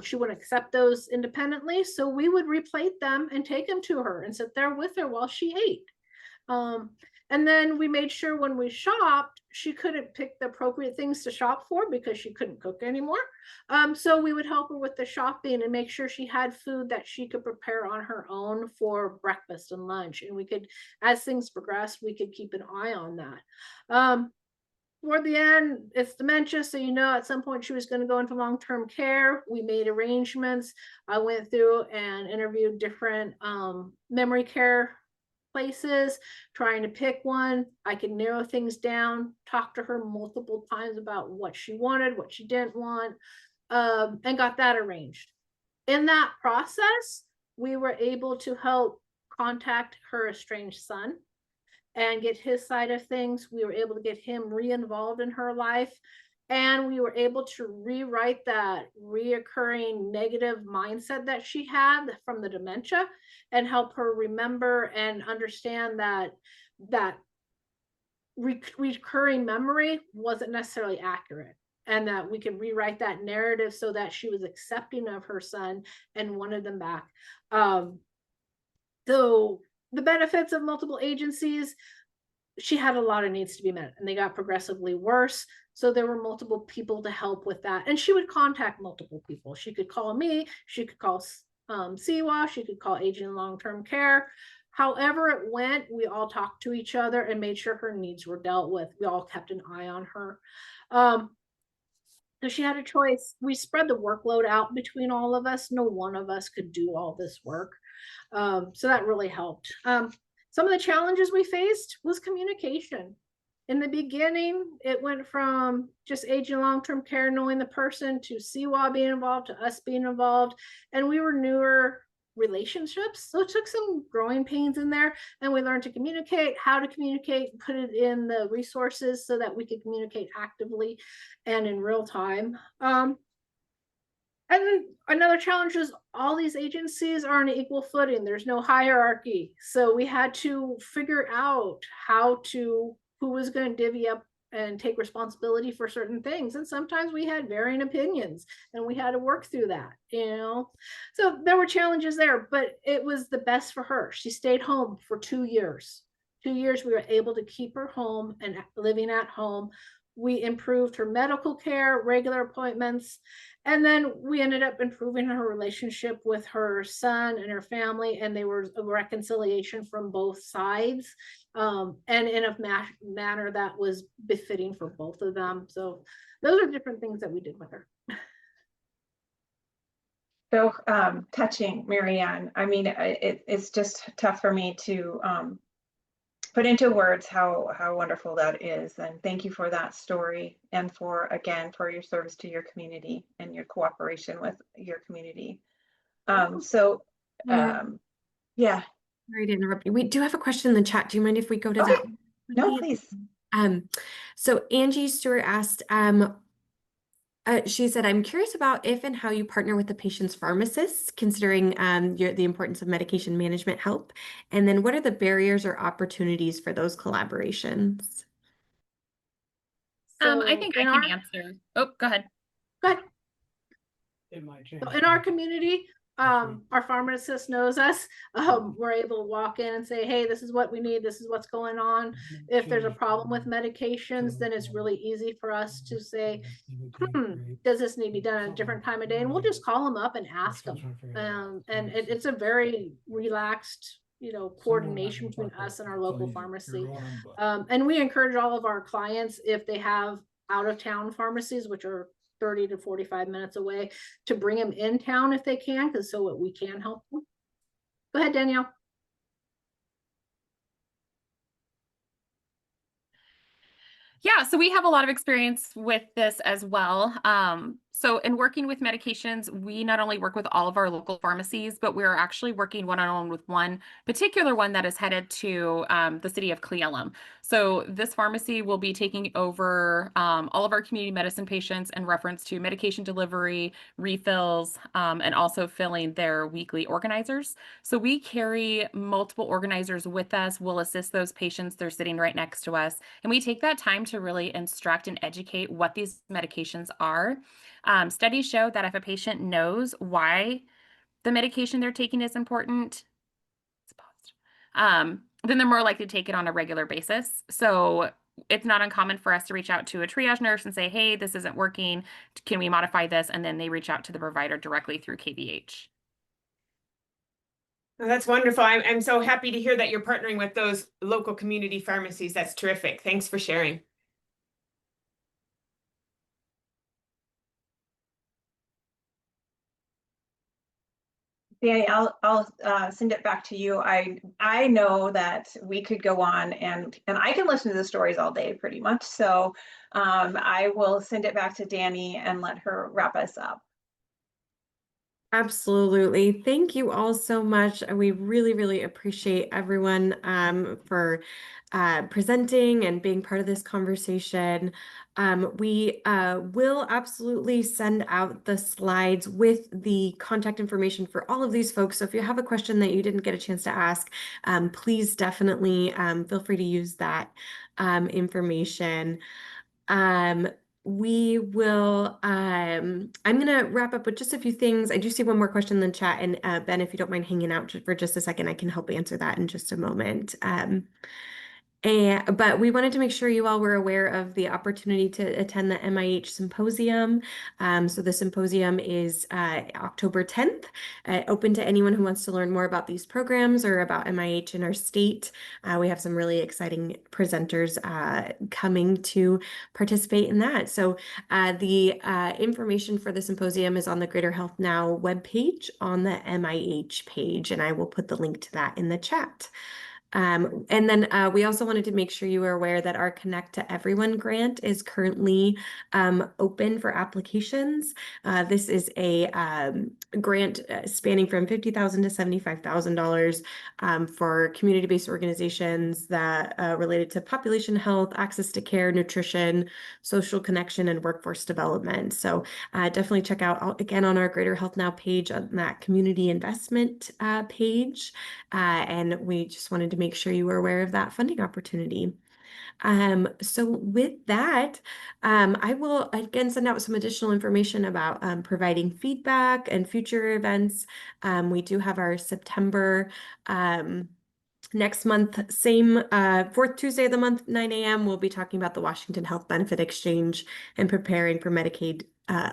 She wouldn't accept those independently, so we would replate them and take them to her and sit there with her while she ate. And then we made sure when we shopped, she couldn't pick the appropriate things to shop for because she couldn't cook anymore. So we would help her with the shopping and make sure she had food that she could prepare on her own for breakfast and lunch. And we could, as things progressed, we could keep an eye on that. Toward the end, it's dementia, so at some point she was going to go into long-term care. We made arrangements. I went through and interviewed different memory care places, trying to pick one. I could narrow things down, talk to her multiple times about what she wanted, what she didn't want, and got that arranged. In that process, we were able to help contact her estranged son and get his side of things. We were able to get him re-involved in her life. And we were able to rewrite that reoccurring negative mindset that she had from the dementia and help her remember and understand that recurring memory wasn't necessarily accurate, and that we could rewrite that narrative so that she was accepting of her son and wanted them back. So the benefits of multiple agencies, she had a lot of needs to be met, and they got progressively worse. So there were multiple people to help with that. And she would contact multiple people. She could call me, she could call CWA, she could call Aging Long-Term Care. However it went, we all talked to each other and made sure her needs were dealt with. We all kept an eye on her. So she had a choice. We spread the workload out between all of us. No one of us could do all this work. So that really helped. Some of the challenges we faced was communication. In the beginning, it went from just Aging Long-Term Care knowing the person to CWA being involved to us being involved. And we were newer relationships. So it took some growing pains in there, and we learned to communicate, how to communicate, put it in the resources so that we could communicate actively and in real time. And then another challenge is all these agencies are on an equal footing. There's no hierarchy. So we had to figure out who was going to divvy up and take responsibility for certain things. And sometimes we had varying opinions, and we had to work through that, So there were challenges there, but it was the best for her. She stayed home for 2 years. 2 years we were able to keep her home and living at home. We improved her medical care, regular appointments, and then we ended up improving her relationship with her son and her family, and they were a reconciliation from both sides, and in a manner that was befitting for both of them. So those are different things that we did with her. So touching, Marianne. I mean, it's just tough for me to put into words how wonderful that is. And thank you for that story, and for your service to your community and your cooperation with your community. Yeah. Sorry to interrupt you. We do have a question in the chat. Do you mind if we go to that? No, please. So Angie Stewart asked, she said, I'm curious about if and how you partner with the patient's pharmacists, considering the importance of medication management help. And then what are the barriers or opportunities for those collaborations? I think I can answer. Oh, go ahead. Go ahead. It might change. So in our community, Our pharmacist knows us. We're able to walk in and say, hey, this is what we need. This is what's going on. If there's a problem with medications, then it's really easy for us to say, does this need to be done at a different time of day? And we'll just call them up and ask them. And it's a very relaxed, coordination between us and our local pharmacy. And we encourage all of our clients, if they have out of town pharmacies, which are 30 to 45 minutes away, to bring them in town if they can, because so we can help them. Go ahead, Danielle. Yeah, so we have a lot of experience with this as well. So in working with medications, we not only work with all of our local pharmacies, but we're actually working one-on-one with one particular one that is headed to the city of Cleveland. So this pharmacy will be taking over all of our community medicine patients in reference to medication delivery, refills, and also filling their weekly organizers. So we carry multiple organizers with us. We'll assist those patients. They're sitting right next to us. And we take that time to really instruct and educate what these medications are. Studies show that if a patient knows why the medication they're taking is important, then they're more likely to take it on a regular basis. So it's not uncommon for us to reach out to a triage nurse and say, hey, this isn't working. Can we modify this? And then they reach out to the provider directly through KVH. Well, that's wonderful. I'm so happy to hear that you're partnering with those local community pharmacies. That's terrific. Thanks for sharing. Danny, I'll send it back to you. I know that we could go on and I can listen to the stories all day pretty much. So I will send it back to Danny and let her wrap us up. Absolutely. Thank you all so much. We really, really appreciate everyone for presenting and being part of this conversation. We will absolutely send out the slides with the contact information for all of these folks. So if you have a question that you didn't get a chance to ask, please definitely feel free to use that information. We will, I'm gonna wrap up with just a few things. I do see one more question in the chat, and Ben, if you don't mind hanging out for just a second, I can help answer that in just a moment. But we wanted to make sure you all were aware of the opportunity to attend the MIH Symposium. So the symposium is October 10th, open to anyone who wants to learn more about these programs or about MIH in our state. We have some really exciting presenters coming to participate in that. So the information for the symposium is on the Greater Health Now webpage on the MIH page, and I will put the link to that in the chat. And then we also wanted to make sure you were aware that our Connect to Everyone grant is currently open for applications. This is a grant spanning from $50,000 to $75,000 for community-based organizations that related to population health, access to care, nutrition, social connection, and workforce development. So definitely check out, again, on our Greater Health Now page, on that community investment page. And we just wanted to make sure you were aware of that funding opportunity. So with that, I will again send out some additional information about providing feedback and future events. We do have our September next month, same fourth Tuesday of the month, 9 a.m. We'll be talking about the Washington Health Benefit Exchange and preparing for Medicaid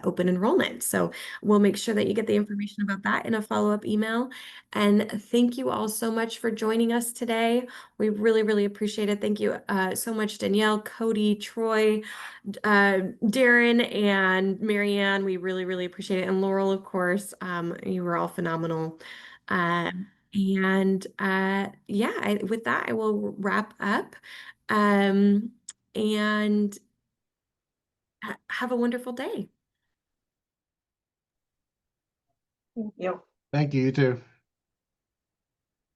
open enrollment. So we'll make sure that you get the information about that in a follow-up email. And thank you all so much for joining us today. We really, really appreciate it. Thank you so much, Danielle, Cody, Troy, Darren, and Marianne. We really, really appreciate it. And Laurel, of course, you were all phenomenal. Yeah, with that, I will wrap up. And have a wonderful day. Thank you. Thank you, you too.